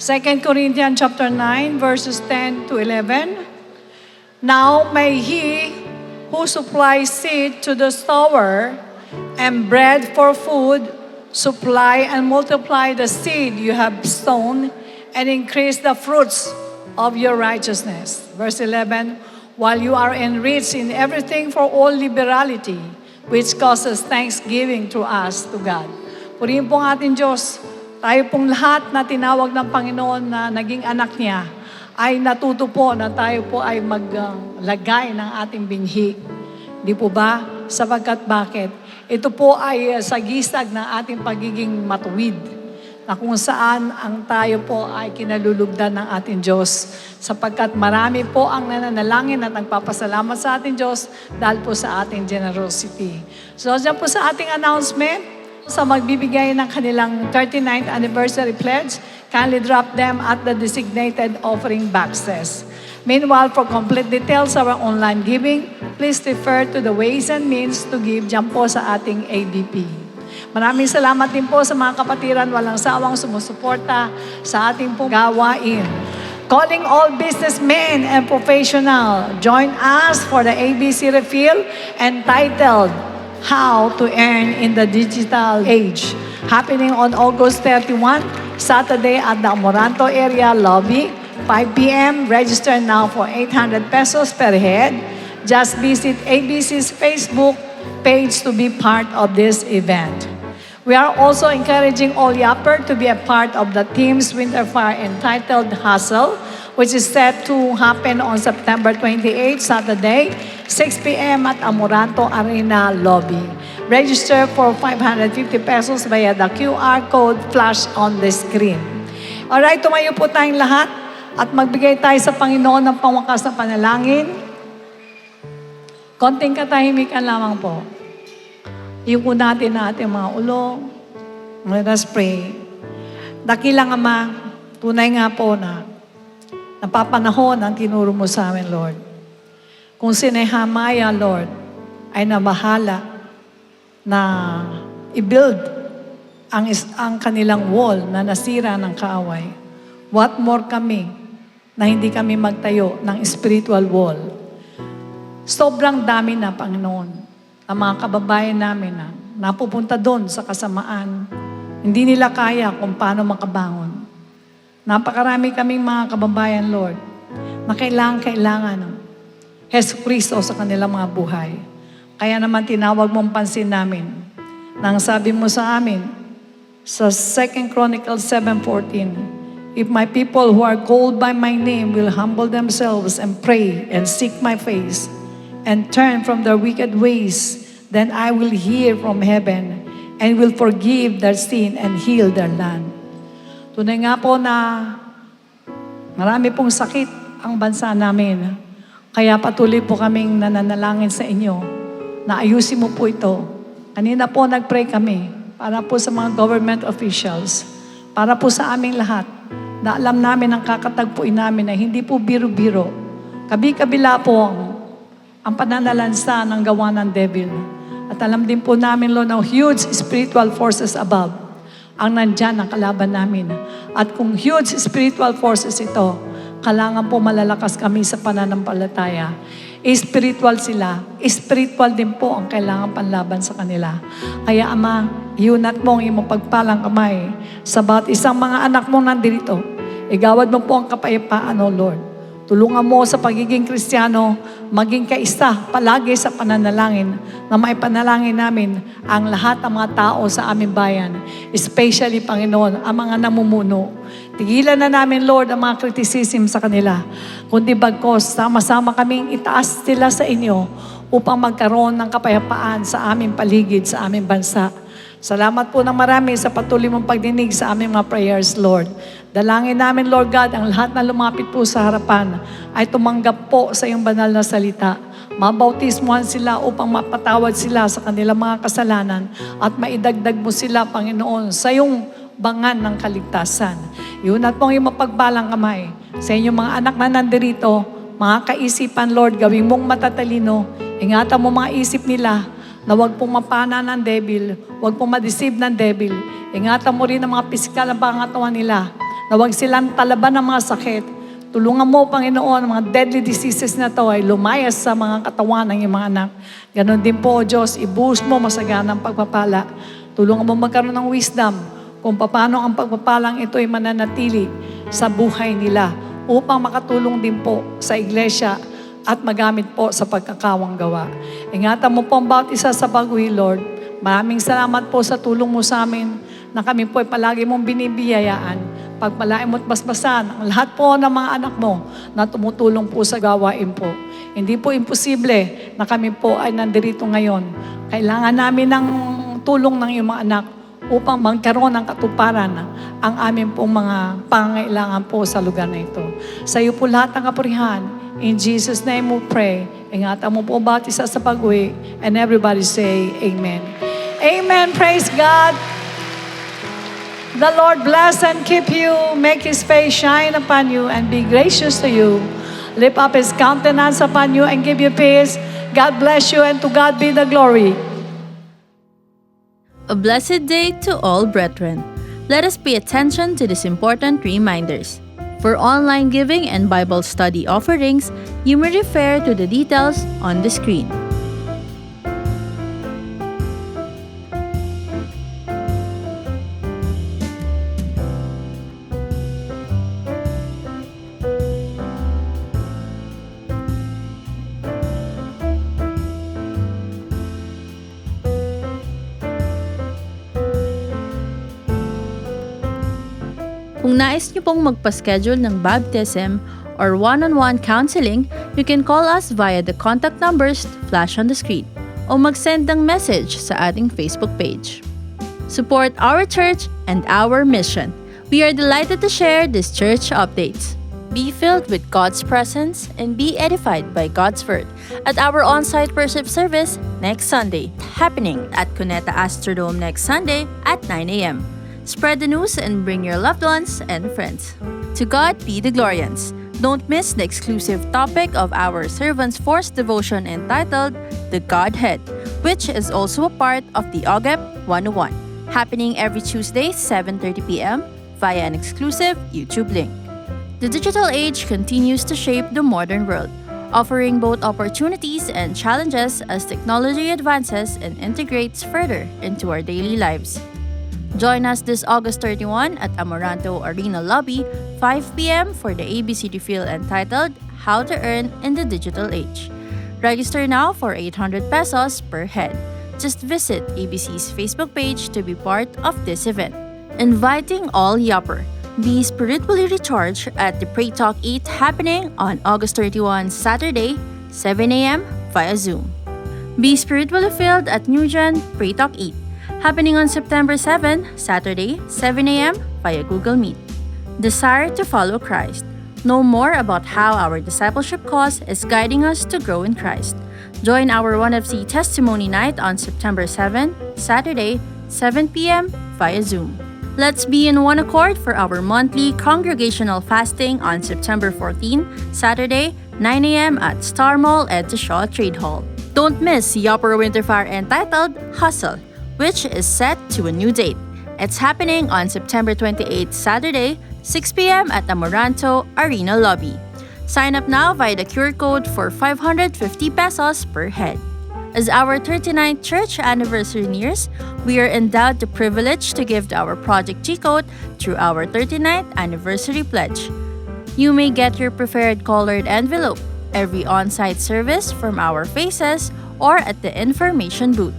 Speaker 3: 2 Corinthians chapter 9, verses 10 to 11. Now may He who supplies seed to the sower and bread for food supply and multiply the seed you have sown and increase the fruits of your righteousness. Verse 11, while you are enriched in everything for all liberality, which causes thanksgiving through us to God. Purihin po ang ating Diyos. Tayo pong lahat na tinawag ng Panginoon na naging anak niya ay natuto po na tayo po ay maglagay ng ating binhi. Di po ba? Sapagkat bakit? Ito po ay sagisag ng ating pagiging matuwid na kung saan ang tayo po ay kinalulugdan ng ating Diyos. Sapagkat marami po ang nananalangin at nagpapasalamat sa ating Diyos dahil po sa ating generosity. So, dyan po sa ating announcement, sa magbibigay ng kanilang 39th anniversary pledge, kindly drop them at the designated offering boxes. Meanwhile, for complete details of our online giving, please refer to the ways and means to give dyan po sa ating ABP. Maraming salamat din po sa mga kapatiran walang sawang sumusuporta sa ating pong gawain. Calling all businessmen and professional, join us for the ABC Refill entitled How to Earn in the Digital Age, happening on August 31, Saturday at the Amoranto area lobby, 5 p.m. Register now for 800 pesos per head. Just visit ABC's Facebook page to be part of this event. We are also encouraging all Yapper to be a part of the team's winter fire entitled Hustle, which is set to happen on September 28, Saturday, 6 p.m. at Amoranto Arena lobby. Register for 550 pesos via the QR code flashed on the screen. Alright, tumayo po tayong lahat at magbigay tayo sa Panginoon ng pangwakas na panalangin. Konting katahimikan lamang po. Iuko natin na ating mga ulo. Let us pray. Dakilang Ama, tunay nga po na napapanahon ang tinuro mo sa amin, Lord. Kung si Nehemiah, Lord, ay nabahala na i-build ang kanilang wall na nasira ng kaaway. What more kami na hindi kami magtayo ng spiritual wall? Sobrang dami na, Panginoon, ang mga kababayan namin na napupunta doon sa kasamaan. Hindi nila kaya kung paano makabangon. Napakarami kaming mga kababayan, Lord, na kailangan ng Hesus Kristo sa kanilang mga buhay. Kaya naman tinawag mong pansin namin nang sabi mo sa amin sa 2 Chronicles 7:14, if my people who are called by my name will humble themselves and pray and seek my face and turn from their wicked ways, then I will hear from heaven and will forgive their sin and heal their land. Tunay nga po na marami pong sakit ang bansa namin. Kaya patuloy po kaming nananalangin sa inyo na ayusin mo po ito. Kanina po nag-pray kami para po sa mga government officials, para po sa aming lahat, na alam namin ang kakatagpuin namin na hindi po biro-biro. Kabi-kabila po ang pananalansa ng gawa ng devil. At alam din po namin, Lord, na huge spiritual forces above ang nandyan ang kalaban namin. At kung huge spiritual forces ito, kailangan po malalakas kami sa pananampalataya. Spiritual sila. Spiritual din po ang kailangan panlaban sa kanila. Kaya Ama, iunat mo ang iyong pagpalang kamay sa bawat isang mga anak mo nandirito. Igawad mo po ang kapayapaan, O Lord. Tulungan mo sa pagiging Kristiyano, maging kaisa palagi sa pananalangin na maipanalangin namin ang lahat ng mga tao sa aming bayan, especially, Panginoon, ang mga namumuno. Tigilan na namin, Lord, ang mga criticism sa kanila. Kundi bagkos, sama-sama kaming itaas sila sa inyo upang magkaroon ng kapayapaan sa aming paligid, sa aming bansa. Salamat po ng marami sa patuloy mong pagdinig sa aming mga prayers, Lord. Dalangin namin, Lord God, ang lahat na lumapit po sa harapan ay tumanggap po sa iyong banal na salita. Mabautismuhan sila upang mapatawad sila sa kanilang mga kasalanan at maidagdag mo sila, Panginoon, sa iyong bangan ng kaligtasan. Iunat mong iyong mapagbalang kamay sa inyong mga anak na nandirito, mga kaisipan, Lord, gawin mong matatalino. Ingatan mo mga isip nila na huwag pong mapana ng devil, huwag pong madeceive ng devil. Ingatan mo rin ang mga pisikal na pangatawan nila, na huwag silang talaban ng mga sakit. Tulungan mo, Panginoon, ang mga deadly diseases na to ay lumayas sa mga katawan ng iyong mga anak. Ganon din po, Diyos, i-boost mo masaganang pagpapala. Tulungan mo magkaroon ng wisdom kung paano ang pagpapalang ito ay mananatili sa buhay nila upang makatulong din po sa iglesia at magamit po sa pagkakawang gawa. Ingatan mo po ang bawat isa sa pag-uwi, Lord. Maraming salamat po sa tulong mo sa amin na kami po ay palagi mong binibiyayaan. Pagpalain mo at basbasan ang lahat po ng mga anak mo na tumutulong po sa gawain po. Hindi po imposible na kami po ay nandirito ngayon. Kailangan namin ng tulong ng iyong mga anak upang magkaroon ng katuparan ang aming pong mga pangangailangan po sa lugar na ito. Sa iyo po lahat ng kapurihan. In Jesus' name we pray. Ingatan mo po bawat isa sa pag-uwi. And everybody say, Amen. Amen. Praise God. The Lord bless and keep you, make His face shine upon you, and be gracious to you. Lift up His countenance upon you and give you peace. God bless you, and to God be the glory.
Speaker 8: A blessed day to all brethren. Let us pay attention to these important reminders. For online giving and Bible study offerings, you may refer to the details on the screen. Kung nais niyo pong magpa-schedule ng baptism or one-on-one counseling, you can call us via the contact numbers flash on the screen o mag-send ng message sa ating Facebook page. Support our church and our mission. We are delighted to share these church updates. Be filled with God's presence and be edified by God's Word at our on-site worship service next Sunday, happening at Cuneta Astrodome next Sunday at 9 a.m. Spread the news and bring your loved ones and friends. To God be the glorians. Don't miss the exclusive topic of our Servants Force devotion entitled The Godhead, which is also a part of the OGEP 101, happening every Tuesday 7:30 p.m. via an exclusive YouTube link. The digital age continues to shape the modern world, offering both opportunities and challenges as technology advances and integrates further into our daily lives. Join us this August 31 at Amoranto Arena Lobby, 5 p.m. for the ABCD Feel entitled How to Earn in the Digital Age. Register now for 800 pesos per head. Just visit ABC's Facebook page to be part of this event. Inviting all Yopper. Be spiritually recharged at the Pray Talk Eat happening on August 31 Saturday, 7 a.m. via Zoom. Be spiritually filled at Newgen Pray Talk Eat, happening on September 7, Saturday, 7 a.m. via Google Meet. Desire to follow Christ. Know more about how our discipleship cause is guiding us to grow in Christ. Join our 1FC Testimony Night on September 7, Saturday, 7 p.m. via Zoom. Let's be in one accord for our monthly congregational fasting on September 14, Saturday, 9 a.m. at Star Mall at the Shaw Trade Hall. Don't miss Yopper Winterfire entitled Hustle, which is set to a new date. It's happening on September 28, Saturday, 6 p.m. at Amoranto Arena Lobby. Sign up now via the QR code for 550 pesos per head. As our 39th church anniversary nears, we are endowed the privilege to give to our Project G-Code through our 39th anniversary pledge. You may get your preferred colored envelope every on-site service from our faces or at the information booth.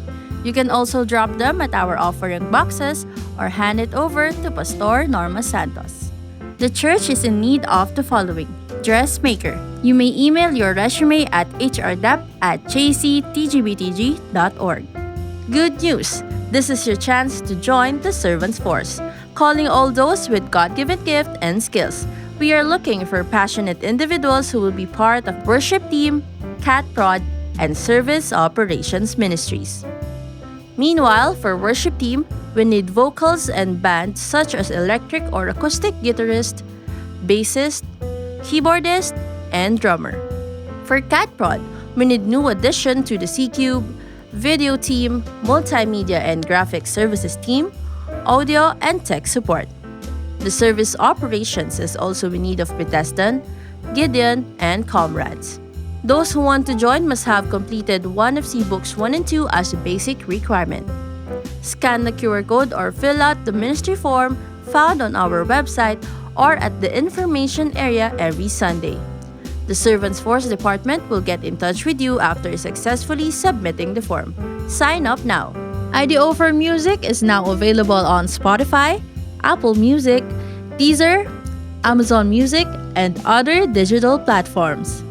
Speaker 8: You can also drop them at our offering boxes or hand it over to Pastor Norma Santos. The church is in need of the following: dressmaker. You may email your resume at hrdep@jctgbtg.org. Good news! This is your chance to join the Servants Force, calling all those with God-given gift and skills. We are looking for passionate individuals who will be part of worship team, cat prod, and service operations ministries. Meanwhile, for worship team, we need vocals and band such as electric or acoustic guitarist, bassist, keyboardist, and drummer. For cat prod, we need new addition to the C-Cube, video team, multimedia and graphic services team, audio and tech support. The service operations is also in need of Bethesda, Gideon, and comrades. Those who want to join must have completed one of C-Books 1 and 2 as a basic requirement. Scan the QR code or fill out the ministry form found on our website or at the information area every Sunday. The Servants Force Department will get in touch with you after successfully submitting the form. Sign up now. IDO for Music is now available on Spotify, Apple Music, Deezer, Amazon Music, and other digital platforms.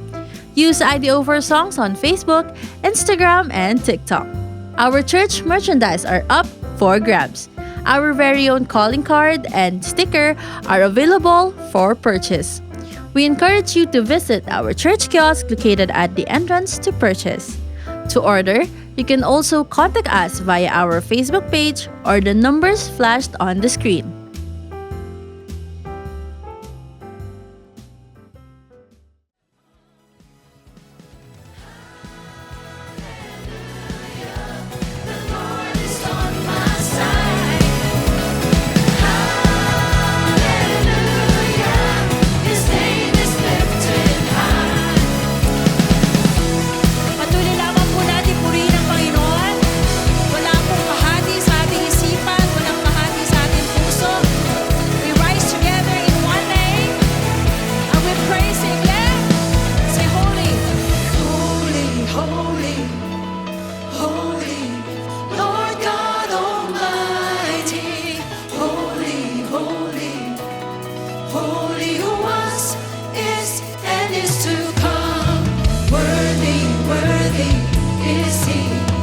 Speaker 8: Use IDO for Songs on Facebook, Instagram, and TikTok. Our church merchandise are up for grabs. Our very own calling card and sticker are available for purchase. We encourage you to visit our church kiosk located at the entrance to purchase. To order, you can also contact us via our Facebook page or the numbers flashed on the screen.
Speaker 2: Patuloy lamang po natin purihin ang Panginoon. Wala pong kahati sa ating isipan, walang kahati sa ating puso. We rise together in one name, and we praise Him. Yeah? Say holy, holy, holy, holy, Lord God Almighty. Holy, holy, holy who was, is, and is to come. Worthy, worthy is He.